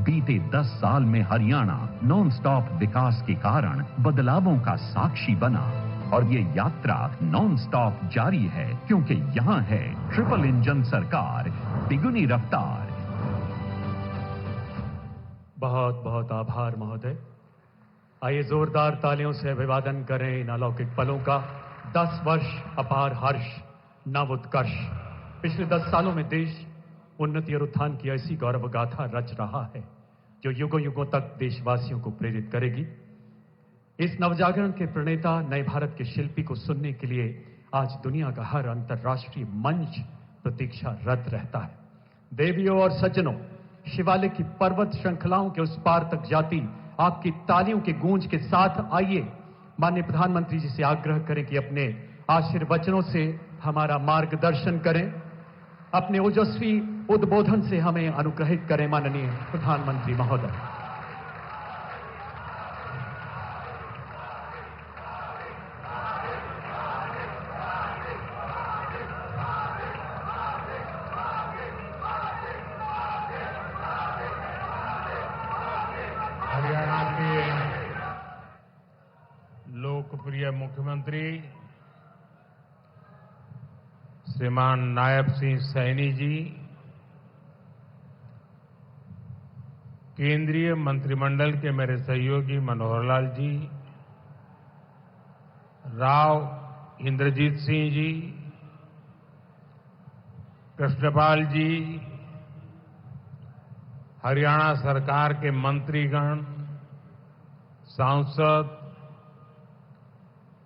बीते 10 साल में हरियाणा नॉन स्टॉप विकास के कारण बदलावों का साक्षी बना और ये यात्रा नॉन स्टॉप जारी है क्योंकि यहाँ है ट्रिपल इंजन सरकार, तिगुनी रफ्तार। बहुत बहुत आभार महोदय। आइए जोरदार तालियों से अभिवादन करें इन अलौकिक पलों का। 10 वर्ष अपार हर्ष, नव उत्कर्ष। पिछले 10 सालों में देश उन्नति और उत्थान की ऐसी गौरव गाथा रच रहा है जो युगों युगों तक देशवासियों को प्रेरित करेगी। इस नवजागरण के प्रणेता, नए भारत के शिल्पी को सुनने के लिए आज दुनिया का हर अंतर्राष्ट्रीय मंच प्रतीक्षारत रहता है। देवियों और सज्जनों, शिवालिक की पर्वत श्रृंखलाओं के उस पार तक जाती आपकी तालियों के गूंज के साथ आइए माननीय प्रधानमंत्री जी से आग्रह करें कि अपने आशीर्वचनों से हमारा मार्गदर्शन करें, अपने ओजस्वी उद्बोधन से हमें अनुग्रहित करें। माननीय प्रधानमंत्री महोदय। हरियाणा के लोकप्रिय मुख्यमंत्री श्रीमान नायब सिंह सैनी जी, केंद्रीय मंत्रिमंडल के मेरे सहयोगी मनोहर लाल जी, राव इंद्रजीत सिंह जी, कृष्णपाल जी, हरियाणा सरकार के मंत्रीगण, सांसद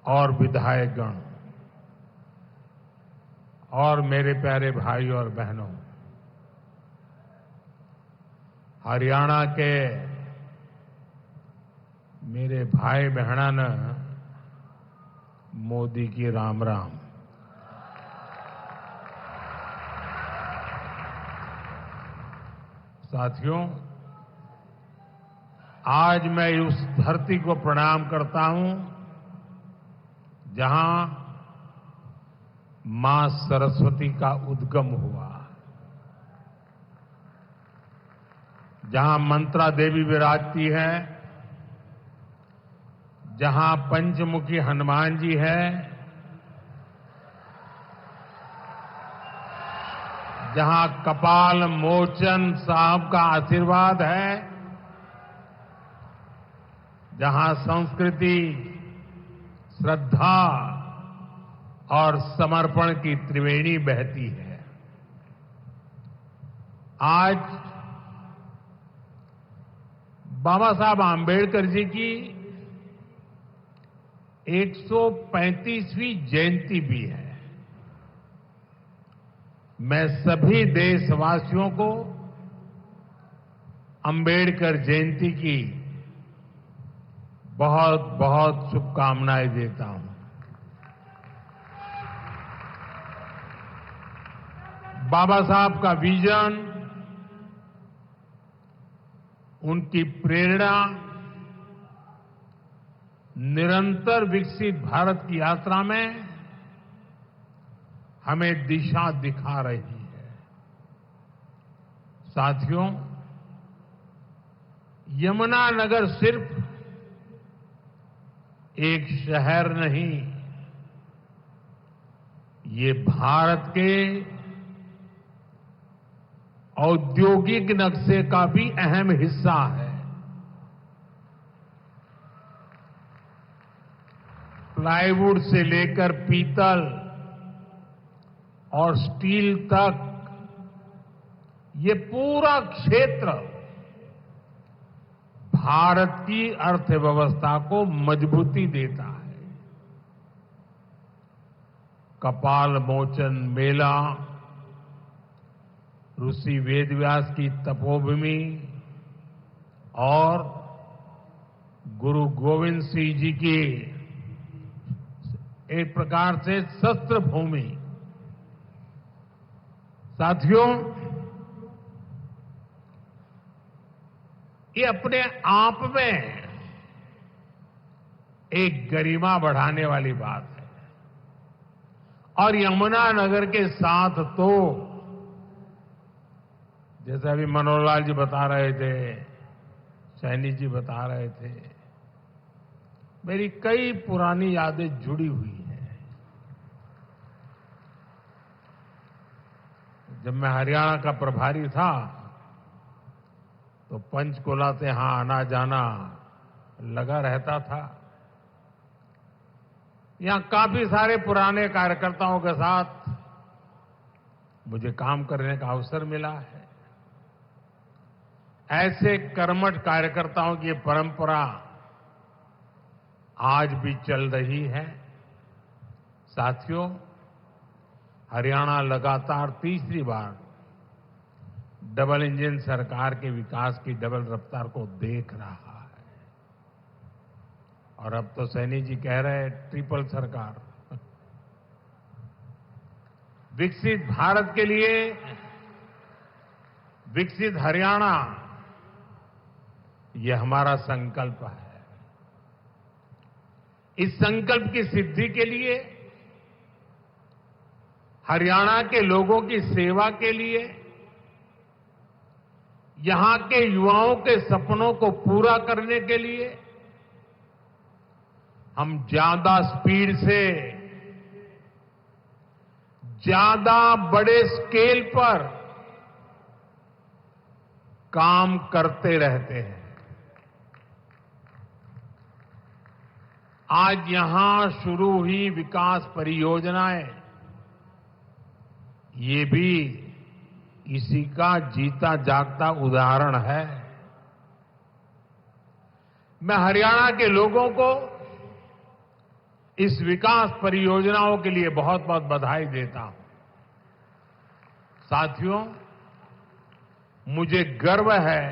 और विधायकगण और मेरे प्यारे भाई और बहनों, हरियाणा के मेरे भाई बहना न मोदी की राम राम। साथियों, आज मैं उस धरती को प्रणाम करता हूं जहां मां सरस्वती का उद्गम हुआ, जहां मंत्रा देवी विराजती है, जहां पंचमुखी हनुमान जी है, जहां कपाल मोचन साहब का आशीर्वाद है, जहां संस्कृति, श्रद्धा और समर्पण की त्रिवेणी बहती है। आज बाबा साहब आंबेडकर जी की 135वीं जयंती भी है। मैं सभी देशवासियों को अंबेडकर जयंती की बहुत बहुत शुभकामनाएं देता हूं। बाबा साहब का विजन, उनकी प्रेरणा निरंतर विकसित भारत की यात्रा में हमें दिशा दिखा रही है। साथियों, यमुनानगर सिर्फ एक शहर नहीं, ये भारत के औद्योगिक नक्शे का भी अहम हिस्सा है। प्लाईवुड से लेकर पीतल और स्टील तक ये पूरा क्षेत्र भारत की अर्थव्यवस्था को मजबूती देता है। कपाल मोचन मेला, ऋषि वेदव्यास की तपोभूमि और गुरु गोविंद सिंह जी की एक प्रकार से शस्त्र भूमि। साथियों, ये अपने आप में एक गरिमा बढ़ाने वाली बात है। और यमुनानगर के साथ तो जैसे अभी मनोहर लाल जी बता रहे थे, सैनी जी बता रहे थे, मेरी कई पुरानी यादें जुड़ी हुई हैं। जब मैं हरियाणा का प्रभारी था तो पंचकुला से यहां आना जाना लगा रहता था। यहां काफी सारे पुराने कार्यकर्ताओं के साथ मुझे काम करने का अवसर मिला है। ऐसे कर्मठ कार्यकर्ताओं की परंपरा आज भी चल रही है। साथियों, हरियाणा लगातार तीसरी बार डबल इंजन सरकार के विकास की डबल रफ्तार को देख रहा है। और अब तो सैनी जी कह रहे हैं ट्रिपल सरकार। विकसित भारत के लिए विकसित हरियाणा, यह हमारा संकल्प है। इस संकल्प की सिद्धि के लिए, हरियाणा के लोगों की सेवा के लिए, यहां के युवाओं के सपनों को पूरा करने के लिए हम ज्यादा स्पीड से, ज्यादा बड़े स्केल पर काम करते रहते हैं। आज यहां शुरू हुई विकास परियोजनाएं ये भी इसी का जीता जागता उदाहरण है। मैं हरियाणा के लोगों को इस विकास परियोजनाओं के लिए बहुत बहुत बधाई देता हूं। साथियों, मुझे गर्व है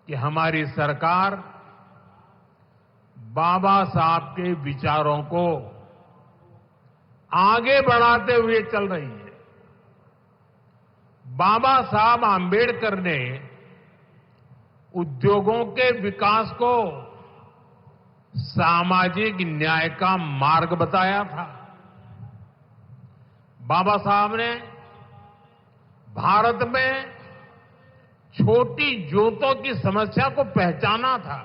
कि हमारी सरकार बाबा साहब के विचारों को आगे बढ़ाते हुए चल रही है। बाबा साहब आंबेडकर ने उद्योगों के विकास को सामाजिक न्याय का मार्ग बताया था। बाबा साहब ने भारत में छोटी जोतों की समस्या को पहचाना था।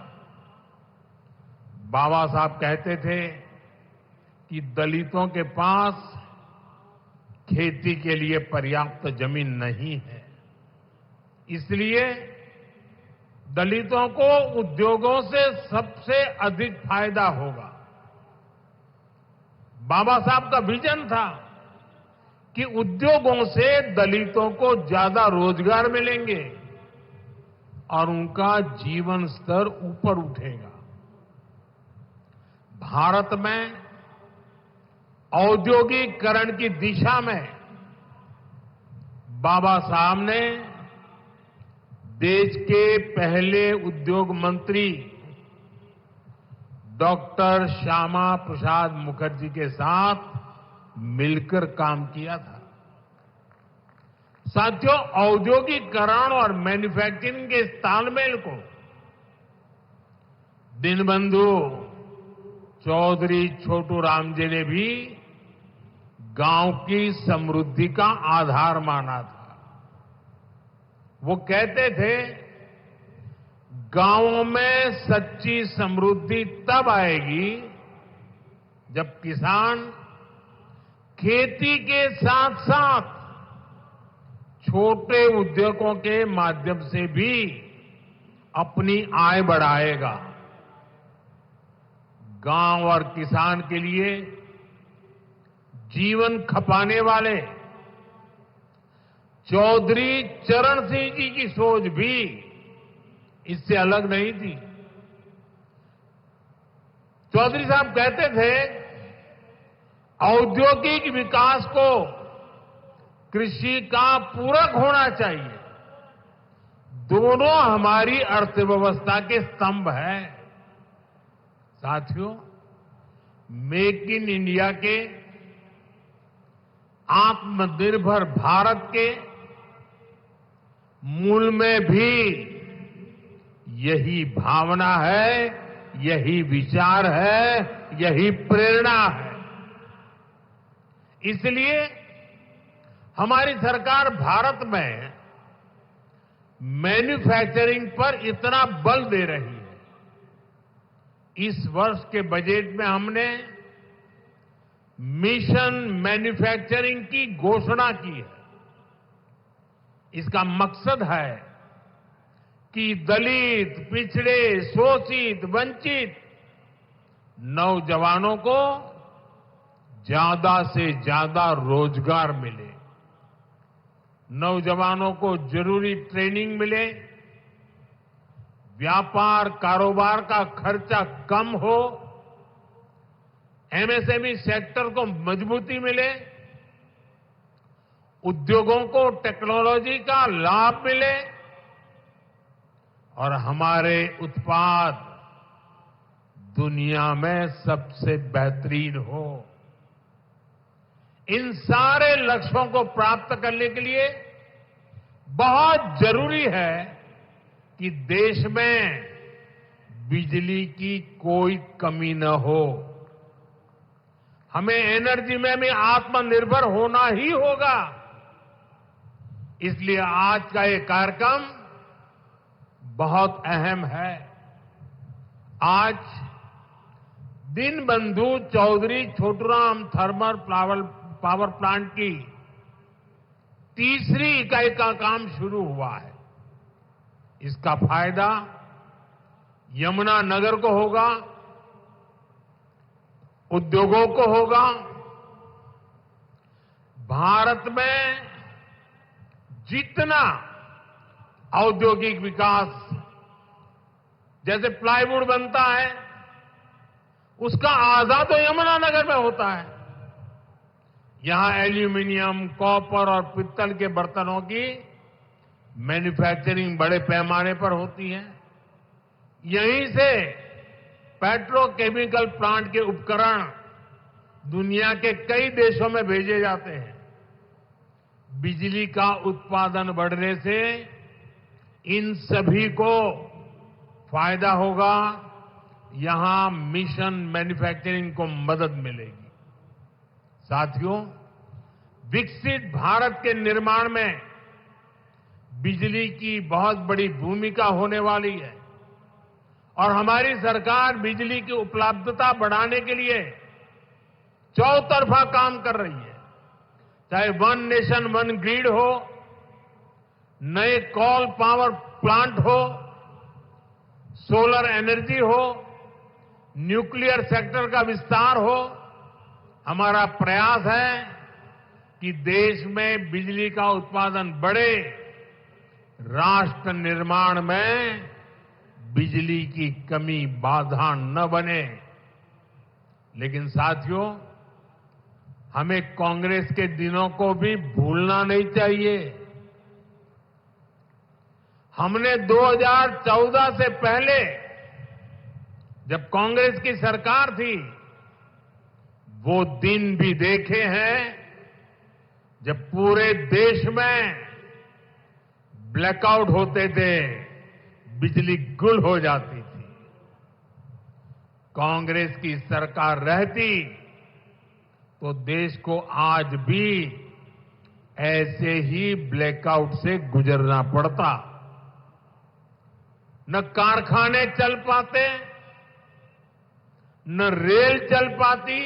बाबा साहब कहते थे कि दलितों के पास खेती के लिए पर्याप्त जमीन नहीं है, इसलिए दलितों को उद्योगों से सबसे अधिक फायदा होगा। बाबा साहब का विजन था कि उद्योगों से दलितों को ज्यादा रोजगार मिलेंगे और उनका जीवन स्तर ऊपर उठेगा। भारत में औद्योगिकरण की दिशा में बाबा साहब ने देश के पहले उद्योग मंत्री डॉक्टर श्यामा प्रसाद मुखर्जी के साथ मिलकर काम किया था। साथियों, औद्योगिकरण और मैन्युफैक्चरिंग के इस तालमेल को दीनबंधु चौधरी छोटू राम जी ने भी गांव की समृद्धि का आधार माना था। वो कहते थे, गांवों में सच्ची समृद्धि तब आएगी जब किसान खेती के साथ साथ छोटे उद्योगों के माध्यम से भी अपनी आय बढ़ाएगा। गांव और किसान के लिए जीवन खपाने वाले चौधरी चरण सिंह जी की सोच भी इससे अलग नहीं थी। चौधरी साहब कहते थे, औद्योगिक विकास को कृषि का पूरक होना चाहिए। दोनों हमारी अर्थव्यवस्था के स्तंभ हैं। साथियों, मेक इन इंडिया के, आत्मनिर्भर भारत के मूल में भी यही भावना है, यही विचार है, यही प्रेरणा है। इसलिए हमारी सरकार भारत में मैन्युफैक्चरिंग पर इतना बल दे रही है। इस वर्ष के बजट में हमने मिशन मैन्युफैक्चरिंग की घोषणा की है। इसका मकसद है कि दलित, पिछड़े, शोषित, वंचित नौजवानों को ज्यादा से ज्यादा रोजगार मिले, नौजवानों को जरूरी ट्रेनिंग मिले, व्यापार कारोबार का खर्चा कम हो, एमएसएमई सेक्टर को मजबूती मिले, उद्योगों को टेक्नोलॉजी का लाभ मिले और हमारे उत्पाद दुनिया में सबसे बेहतरीन हो। इन सारे लक्ष्यों को प्राप्त करने के लिए बहुत जरूरी है कि देश में बिजली की कोई कमी न हो। हमें एनर्जी में भी आत्मनिर्भर होना ही होगा। इसलिए आज का ये कार्यक्रम बहुत अहम है। आज Dinbandhu Chaudhary Chhoturam thermal power plant की तीसरी इकाई का काम शुरू हुआ है। इसका फायदा यमुना नगर को होगा, उद्योगों को होगा। भारत में जितना औद्योगिक विकास, जैसे प्लाईवुड बनता है, उसका आधा तो यमुना नगर में होता है। यहां एल्यूमिनियम, कॉपर और पित्तल के बर्तनों की मैन्युफैक्चरिंग बड़े पैमाने पर होती है। यहीं से पेट्रोकेमिकल प्लांट के उपकरण दुनिया के कई देशों में भेजे जाते हैं। बिजली का उत्पादन बढ़ने से इन सभी को फायदा होगा। यहां मिशन मैन्युफैक्चरिंग को मदद मिलेगी। साथियों, विकसित भारत के निर्माण में बिजली की बहुत बड़ी भूमिका होने वाली है और हमारी सरकार बिजली की उपलब्धता बढ़ाने के लिए चौतरफा काम कर रही है। चाहे वन नेशन वन ग्रिड हो, नए कोल पावर प्लांट हो, सोलर एनर्जी हो, न्यूक्लियर सेक्टर का विस्तार हो, हमारा प्रयास है कि देश में बिजली का उत्पादन बढ़े, राष्ट्र निर्माण में बिजली की कमी बाधा न बने। लेकिन साथियों, हमें कांग्रेस के दिनों को भी भूलना नहीं चाहिए। हमने 2014 से पहले, जब कांग्रेस की सरकार थी, वो दिन भी देखे हैं जब पूरे देश में ब्लैकआउट होते थे, बिजली गुल हो जाती थी। कांग्रेस की सरकार रहती तो देश को आज भी ऐसे ही ब्लैकआउट से गुजरना पड़ता। न कारखाने चल पाते, न रेल चल पाती,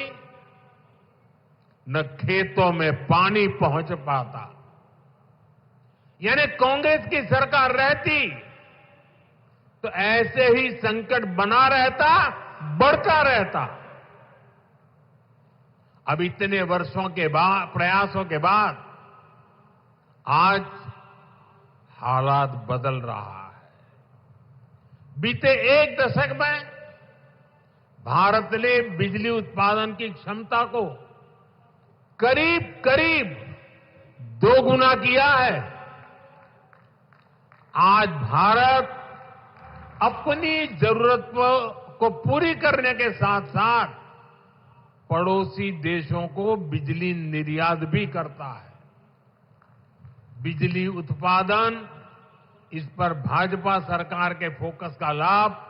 न खेतों में पानी पहुंच पाता। यानी कांग्रेस की सरकार रहती तो ऐसे ही संकट बना रहता, बढ़ता रहता। अब इतने वर्षों के बाद, प्रयासों के बाद आज हालात बदल रहा है। बीते एक दशक में भारत ने बिजली उत्पादन की क्षमता को करीब करीब 2 गुना किया है। आज भारत अपनी जरूरत को पूरी करने के साथ साथ पड़ोसी देशों को बिजली निर्यात भी करता है। बिजली उत्पादन, इस पर भाजपा सरकार के फोकस का लाभ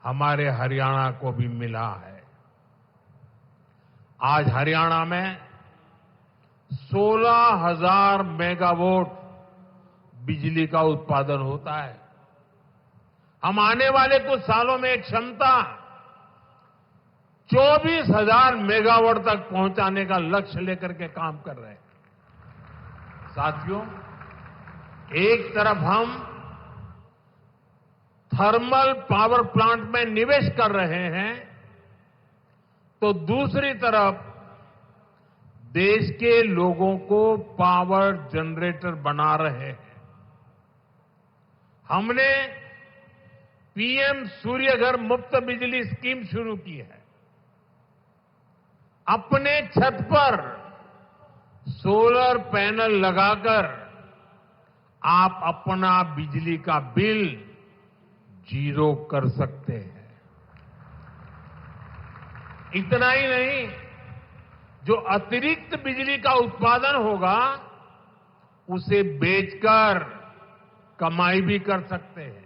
हमारे हरियाणा को भी मिला है। आज हरियाणा में 16,000 मेगावाट बिजली का उत्पादन होता है। हम आने वाले कुछ सालों में एक क्षमता 24,000 मेगावाट तक पहुंचाने का लक्ष्य लेकर के काम कर रहे हैं। साथियों, एक तरफ हम थर्मल पावर प्लांट में निवेश कर रहे हैं, तो दूसरी तरफ देश के लोगों को पावर जनरेटर बना रहे हैं। हमने पीएम सूर्यघर मुफ्त बिजली स्कीम शुरू की है। अपने छत पर सोलर पैनल लगाकर आप अपना बिजली का बिल 0 कर सकते हैं। इतना ही नहीं, जो अतिरिक्त बिजली का उत्पादन होगा उसे बेचकर कमाई भी कर सकते हैं।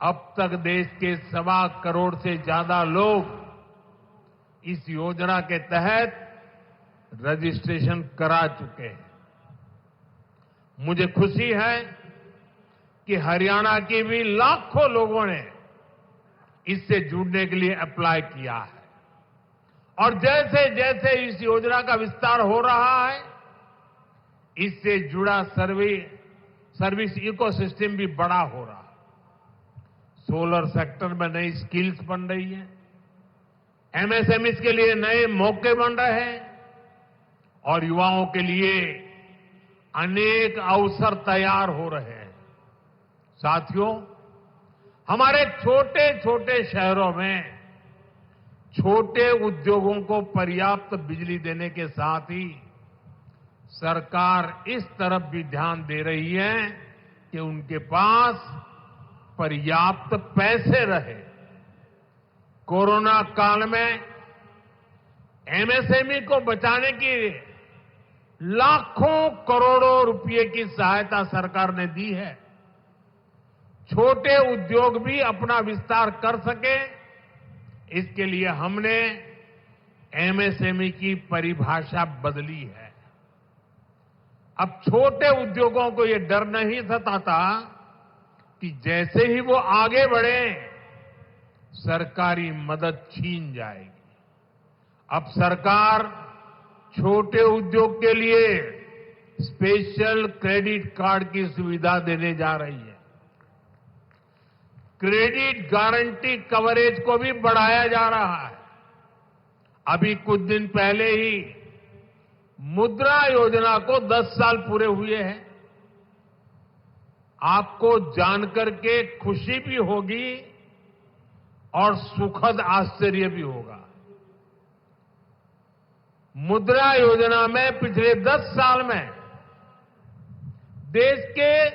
अब तक देश के 1.25 करोड़ से ज्यादा लोग इस योजना के तहत रजिस्ट्रेशन करा चुके हैं। मुझे खुशी है कि हरियाणा के भी लाखों लोगों ने इससे जुड़ने के लिए अप्लाई किया है और जैसे जैसे इस योजना का विस्तार हो रहा है, इससे जुड़ा सर्वे सर्विस इकोसिस्टम भी बड़ा हो रहा है। सोलर सेक्टर में नई स्किल्स बन रही है, एमएसएमईज के लिए नए मौके बन रहे हैं और युवाओं के लिए अनेक अवसर तैयार हो रहे हैं। साथियों, हमारे छोटे छोटे शहरों में छोटे उद्योगों को पर्याप्त बिजली देने के साथ ही सरकार इस तरफ भी ध्यान दे रही है कि उनके पास पर्याप्त पैसे रहे। कोरोना काल में एमएसएमई को बचाने की लाखों करोड़ों रुपए की सहायता सरकार ने दी है। छोटे उद्योग भी अपना विस्तार कर सके, इसके लिए हमने एमएसएमई की परिभाषा बदली है। अब छोटे उद्योगों को ये डर नहीं सताता कि जैसे ही वो आगे बढ़े सरकारी मदद छीन जाएगी। अब सरकार छोटे उद्योग के लिए स्पेशल क्रेडिट कार्ड की सुविधा देने जा रही है। क्रेडिट गारंटी कवरेज को भी बढ़ाया जा रहा है। अभी कुछ दिन पहले ही मुद्रा योजना को 10 साल पूरे हुए हैं। आपको जानकर के खुशी भी होगी और सुखद आश्चर्य भी होगा। मुद्रा योजना में पिछले 10 साल में देश के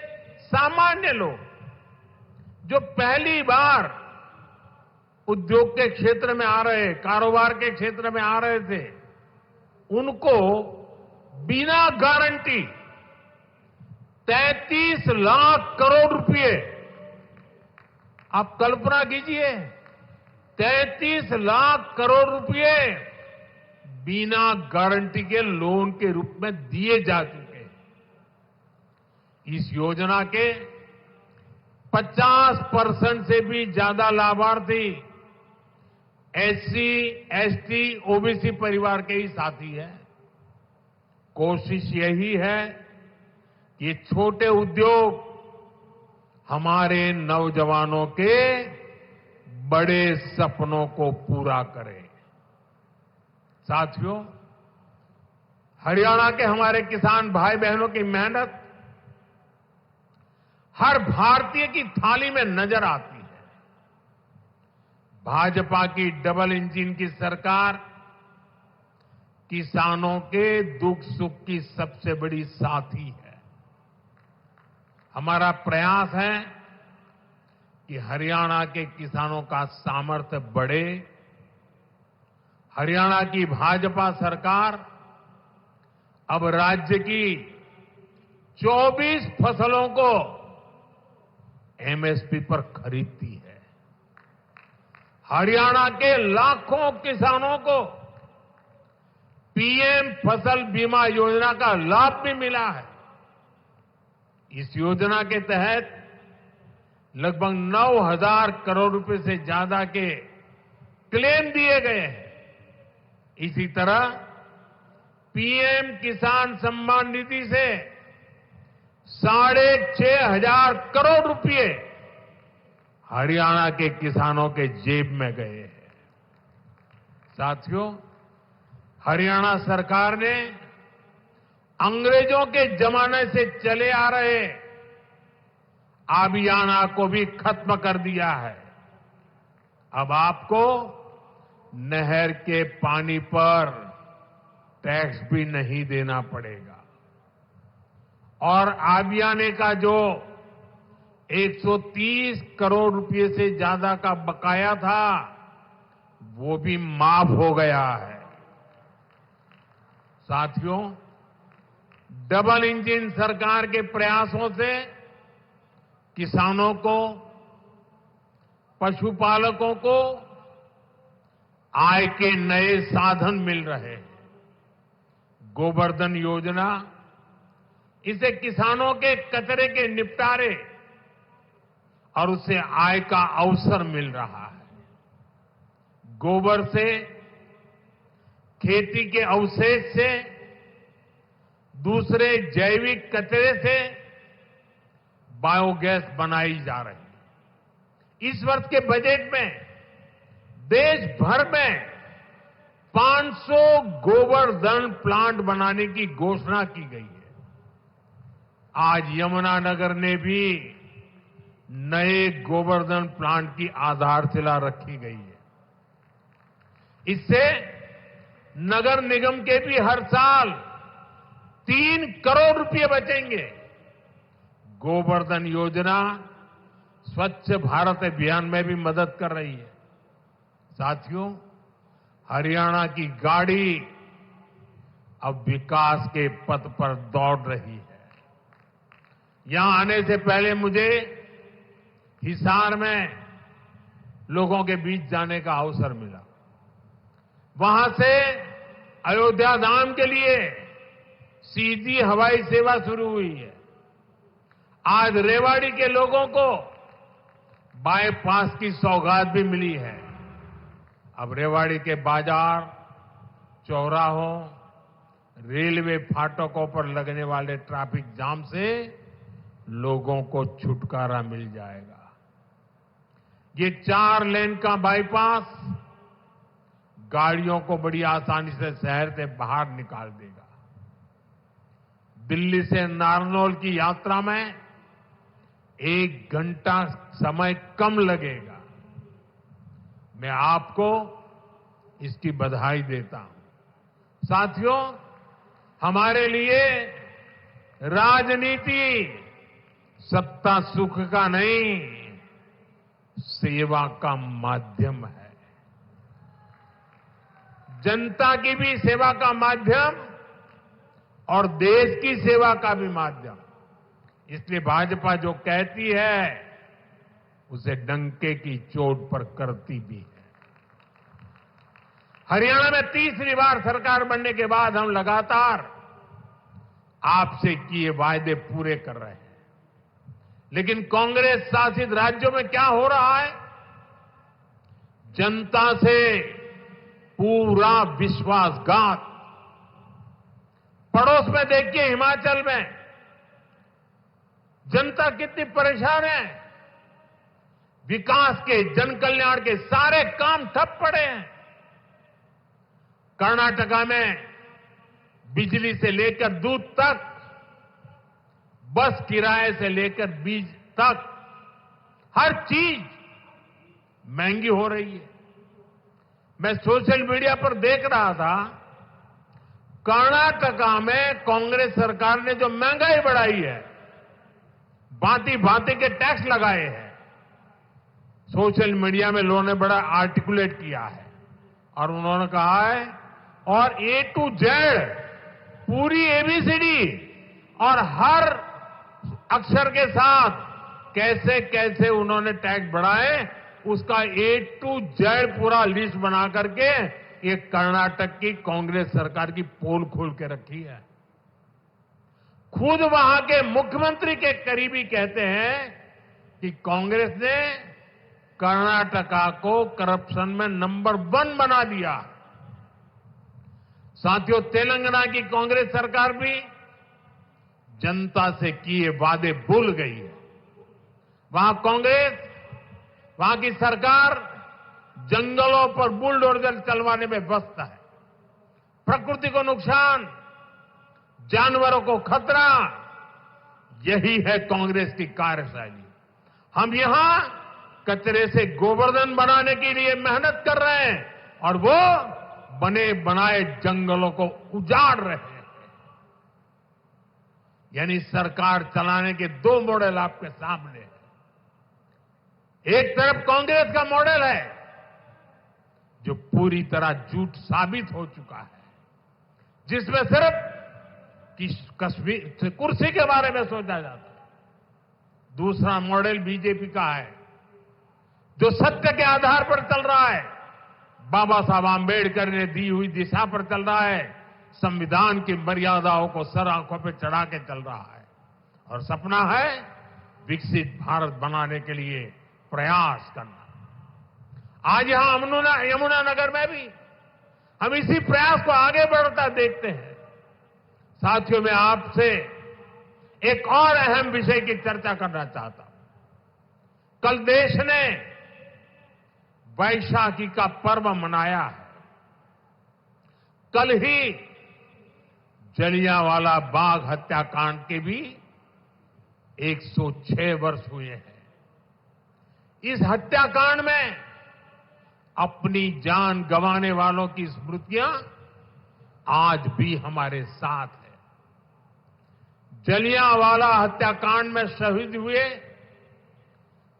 सामान्य लोग जो पहली बार उद्योग के क्षेत्र में आ रहे, कारोबार के क्षेत्र में आ रहे थे, उनको बिना गारंटी 33 लाख करोड़ रुपए, आप कल्पना कीजिए, 33 लाख करोड़ रुपए बिना गारंटी के लोन के रूप में दिए जा चुके हैं। इस योजना के 50% से भी ज्यादा लाभार्थी एससी, एसटी, ओबीसी परिवार के ही साथी हैं। कोशिश यही है कि ये छोटे उद्योग हमारे नौजवानों के बड़े सपनों को पूरा करें। साथियों, हरियाणा के हमारे किसान भाई बहनों की मेहनत हर भारतीय की थाली में नजर आती है। भाजपा की डबल इंजन की सरकार किसानों के दुख सुख की सबसे बड़ी साथी है। हमारा प्रयास है कि हरियाणा के किसानों का सामर्थ्य बढ़े। हरियाणा की भाजपा सरकार अब राज्य की 24 फसलों को एमएसपी पर खरीदती है। हरियाणा के लाखों किसानों को पीएम फसल बीमा योजना का लाभ भी मिला है। इस योजना के तहत लगभग 9,000 करोड़ रुपए से ज्यादा के क्लेम दिए गए हैं। इसी तरह पीएम किसान सम्मान निधि से 6,500 करोड़ रुपए हरियाणा के किसानों के जेब में गए हैं। साथियों, हरियाणा सरकार ने अंग्रेजों के जमाने से चले आ रहे आबियाना को भी खत्म कर दिया है। अब आपको नहर के पानी पर टैक्स भी नहीं देना पड़ेगा और आबियाने का जो 130 करोड़ रुपए से ज्यादा का बकाया था वो भी माफ हो गया है। साथियों, डबल इंजन सरकार के प्रयासों से किसानों को, पशुपालकों को आय के नए साधन मिल रहे हैं। गोवर्धन योजना, इसे किसानों के कचरे के निपटारे और उससे आय का अवसर मिल रहा है। गोबर से, खेती के अवशेष से, दूसरे जैविक कचरे से बायोगैस बनाई जा रही है। इस वर्ष के बजट में देश भर में 500 गोवर्धन प्लांट बनाने की घोषणा की गई है। आज यमुनानगर ने भी नए गोवर्धन प्लांट की आधारशिला रखी गई है। इससे नगर निगम के भी हर साल 3 करोड़ रुपए बचेंगे। गोवर्धन योजना स्वच्छ भारत अभियान में भी मदद कर रही है। साथियों, हरियाणा की गाड़ी अब विकास के पथ पर दौड़ रही है। यहां आने से पहले मुझे हिसार में लोगों के बीच जाने का अवसर मिला। वहां से अयोध्या धाम के लिए सीधी हवाई सेवा शुरू हुई है। आज रेवाड़ी के लोगों को बाईपास की सौगात भी मिली है। अब रेवाड़ी के बाजार, चौराहों, रेलवे फाटकों पर लगने वाले ट्रैफिक जाम से लोगों को छुटकारा मिल जाएगा। ये 4 लेन का बाईपास गाड़ियों को बड़ी आसानी से शहर से बाहर निकाल देगा। दिल्ली से नारनौल की यात्रा में 1 घंटा समय कम लगेगा। मैं आपको इसकी बधाई देता हूं। साथियों, हमारे लिए राजनीति सत्ता सुख का नहीं, सेवा का माध्यम है। जनता की भी सेवा का माध्यम और देश की सेवा का भी माध्यम। इसलिए भाजपा जो कहती है उसे डंके की चोट पर करती भी है। हरियाणा में तीसरी बार सरकार बनने के बाद हम लगातार आपसे किए वायदे पूरे कर रहे हैं। लेकिन कांग्रेस शासित राज्यों में क्या हो रहा है? जनता से पूरा विश्वासघात। पड़ोस में देखिए, हिमाचल में जनता कितनी परेशान है। विकास के, जन कल्याण के सारे काम ठप पड़े हैं। कर्नाटका में बिजली से लेकर दूध तक, बस किराए से लेकर बीज तक हर चीज महंगी हो रही है। मैं सोशल मीडिया पर देख रहा था, कर्नाटका में कांग्रेस सरकार ने जो महंगाई बढ़ाई है, भांति भांति के टैक्स लगाए हैं। सोशल मीडिया में लोगों ने बड़ा आर्टिकुलेट किया है और उन्होंने कहा है, और A to Z पूरी ABCD और हर अक्षर के साथ कैसे कैसे उन्होंने टैक्स बढ़ाए, उसका A to Z पूरा लिस्ट बना करके ये कर्नाटक की कांग्रेस सरकार की पोल खोल के रखी है। खुद वहां के मुख्यमंत्री के करीबी कहते हैं कि कांग्रेस ने कर्नाटका को करप्शन में नंबर 1 बना दिया। साथियों, तेलंगाना की कांग्रेस सरकार भी जनता से किए वादे भूल गई है। वहां कांग्रेस, वहां की सरकार जंगलों पर बुलडोजर चलवाने में व्यस्त है। प्रकृति को नुकसान, जानवरों को खतरा, यही है कांग्रेस की कार्यशैली। हम यहां कचरे से गोवर्धन बनाने के लिए मेहनत कर रहे हैं और वो बने बनाए जंगलों को उजाड़ रहे हैं। यानी सरकार चलाने के 2 मॉडल आपके सामने हैं। एक तरफ कांग्रेस का मॉडल है जो पूरी तरह झूठ साबित हो चुका है, जिसमें सिर्फ कश्मीर कुर्सी के बारे में सोचा जाता है। दूसरा मॉडल बीजेपी का है जो सत्य के आधार पर चल रहा है, बाबा साहब आंबेडकर ने दी हुई दिशा पर चल रहा है, संविधान की मर्यादाओं को सर आंखों पर चढ़ा के चल रहा है और सपना है विकसित भारत बनाने के लिए प्रयास करना। आज यहां यमुनानगर में भी हम इसी प्रयास को आगे बढ़ता देखते हैं। साथियों, मैं आपसे एक और अहम विषय की चर्चा करना चाहता हूं। कल देश ने वैशाखी का पर्व मनाया है। कल ही जलियांवाला बाग हत्याकांड के भी 106 वर्ष हुए हैं। इस हत्याकांड में अपनी जान गंवाने वालों की स्मृतियां आज भी हमारे साथ है। जलियांवाला हत्याकांड में शहीद हुए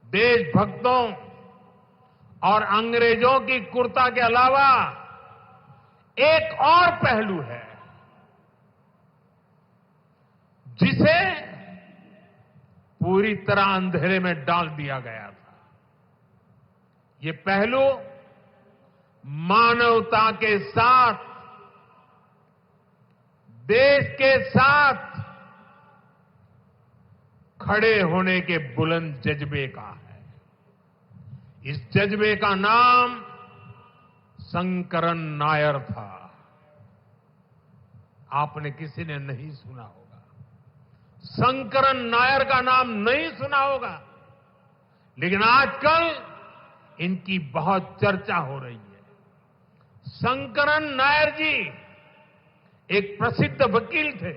देशभक्तों और अंग्रेजों की क्रूरता के अलावा एक और पहलू है जिसे पूरी तरह अंधेरे में डाल दिया गया था। ये पहलू मानवता के साथ, देश के साथ खड़े होने के बुलंद जज्बे का है। इस जज्बे का नाम शंकरन नायर था। आपने किसी ने नहीं सुना होगा, शंकरन नायर का नाम नहीं सुना होगा, लेकिन आजकल इनकी बहुत चर्चा हो रही है। शंकरन नायर जी एक प्रसिद्ध वकील थे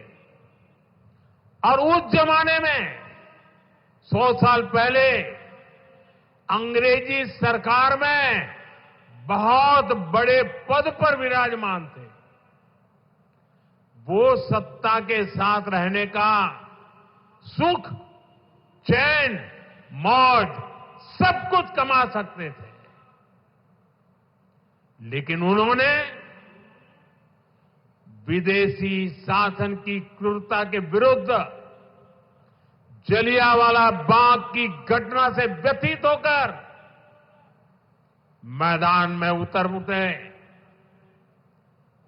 और उस जमाने में 100 साल पहले अंग्रेजी सरकार में बहुत बड़े पद पर विराजमान थे। वो सत्ता के साथ रहने का सुख, चैन, मौज सब कुछ कमा सकते थे, लेकिन उन्होंने विदेशी शासन की क्रूरता के विरुद्ध जलियांवाला बाग की घटना से व्यथित होकर मैदान में उतरे।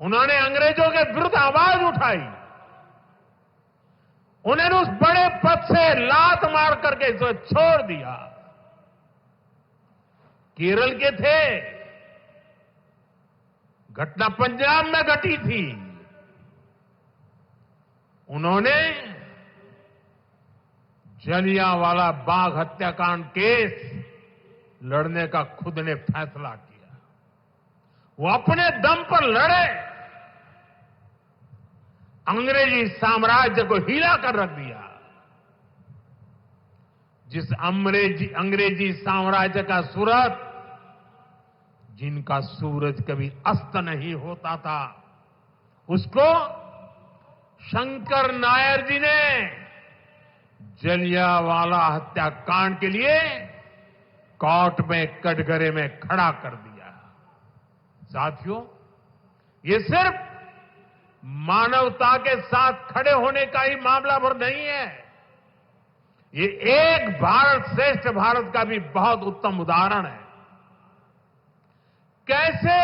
उन्होंने अंग्रेजों के विरुद्ध आवाज उठाई। उन्होंने उस बड़े पद से लात मार करके इसे छोड़ दिया। केरल के थे, घटना पंजाब में घटी थी। उन्होंने जलियांवाला बाग हत्याकांड केस लड़ने का खुद ने फैसला किया। वो अपने दम पर लड़े, अंग्रेजी साम्राज्य को हिला कर रख दिया। जिस अंग्रेजी साम्राज्य का सूरज, जिनका सूरज कभी अस्त नहीं होता था, उसको शंकर नायर जी ने जलियांवाला हत्याकांड के लिए कोर्ट में कटघरे में खड़ा कर दिया। साथियों, ये सिर्फ मानवता के साथ खड़े होने का ही मामला भर नहीं है, ये एक भारत श्रेष्ठ भारत का भी बहुत उत्तम उदाहरण है। कैसे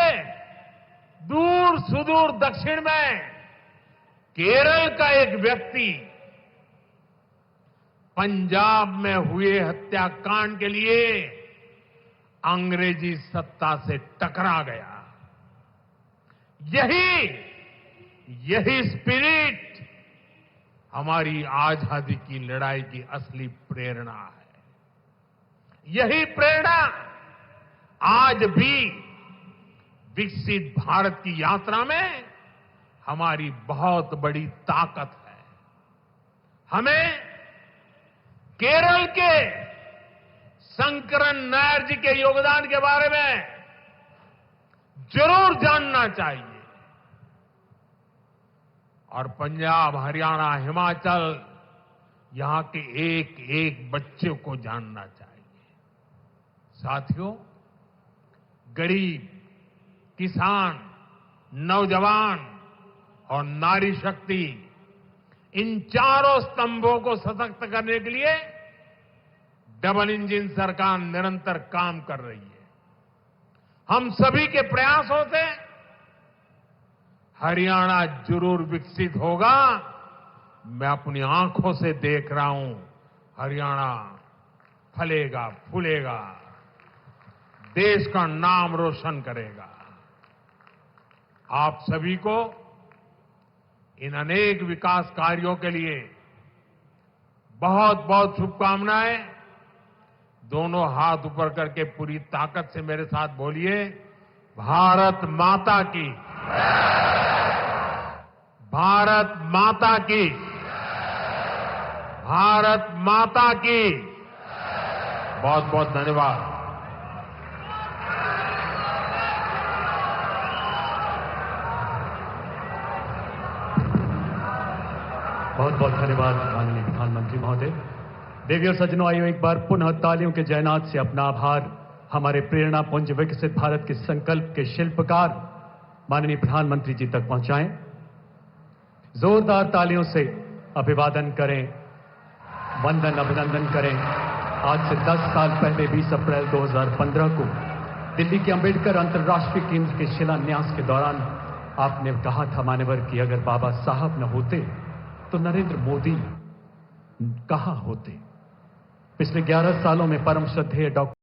दूर सुदूर दक्षिण में केरल का एक व्यक्ति पंजाब में हुए हत्याकांड के लिए अंग्रेजी सत्ता से टकरा गया। यही स्पिरिट हमारी आजादी की लड़ाई की असली प्रेरणा है। यही प्रेरणा आज भी विकसित भारत की यात्रा में हमारी बहुत बड़ी ताकत है। हमें केरल के शंकरन नायर जी के योगदान के बारे में जरूर जानना चाहिए और पंजाब, हरियाणा, हिमाचल, यहां के एक एक बच्चे को जानना चाहिए। साथियों, गरीब, किसान, नौजवान और नारी शक्ति, इन चारों स्तंभों को सशक्त करने के लिए डबल इंजन सरकार निरंतर काम कर रही है। हम सभी के प्रयासों से हरियाणा जरूर विकसित होगा। मैं अपनी आंखों से देख रहा हूं, हरियाणा फलेगा, फूलेगा, देश का नाम रोशन करेगा। आप सभी को इन अनेक विकास कार्यों के लिए बहुत बहुत शुभकामनाएं। दोनों हाथ ऊपर करके पूरी ताकत से मेरे साथ बोलिए, भारत माता की, भारत माता की, भारत माता की। बहुत बहुत धन्यवाद। बहुत बहुत धन्यवाद माननीय प्रधानमंत्री महोदय। देवी और सज्जनों, आइए एक बार पुनः तालियों के जयनाद से अपना आभार हमारे प्रेरणा पुंज विकसित भारत के संकल्प के शिल्पकार माननीय प्रधानमंत्री जी तक पहुंचाएं। जोरदार तालियों से अभिवादन करें, वंदन अभिनंदन करें। आज से 10 साल पहले 20 अप्रैल 2015 को दिल्ली के अंबेडकर अंतर्राष्ट्रीय केंद्र के शिलान्यास के दौरान आपने कहा था मान्यवर कि अगर बाबा साहब न होते तो नरेंद्र मोदी कहां होते। पिछले 11 सालों में परम श्रद्धेय डॉक्टर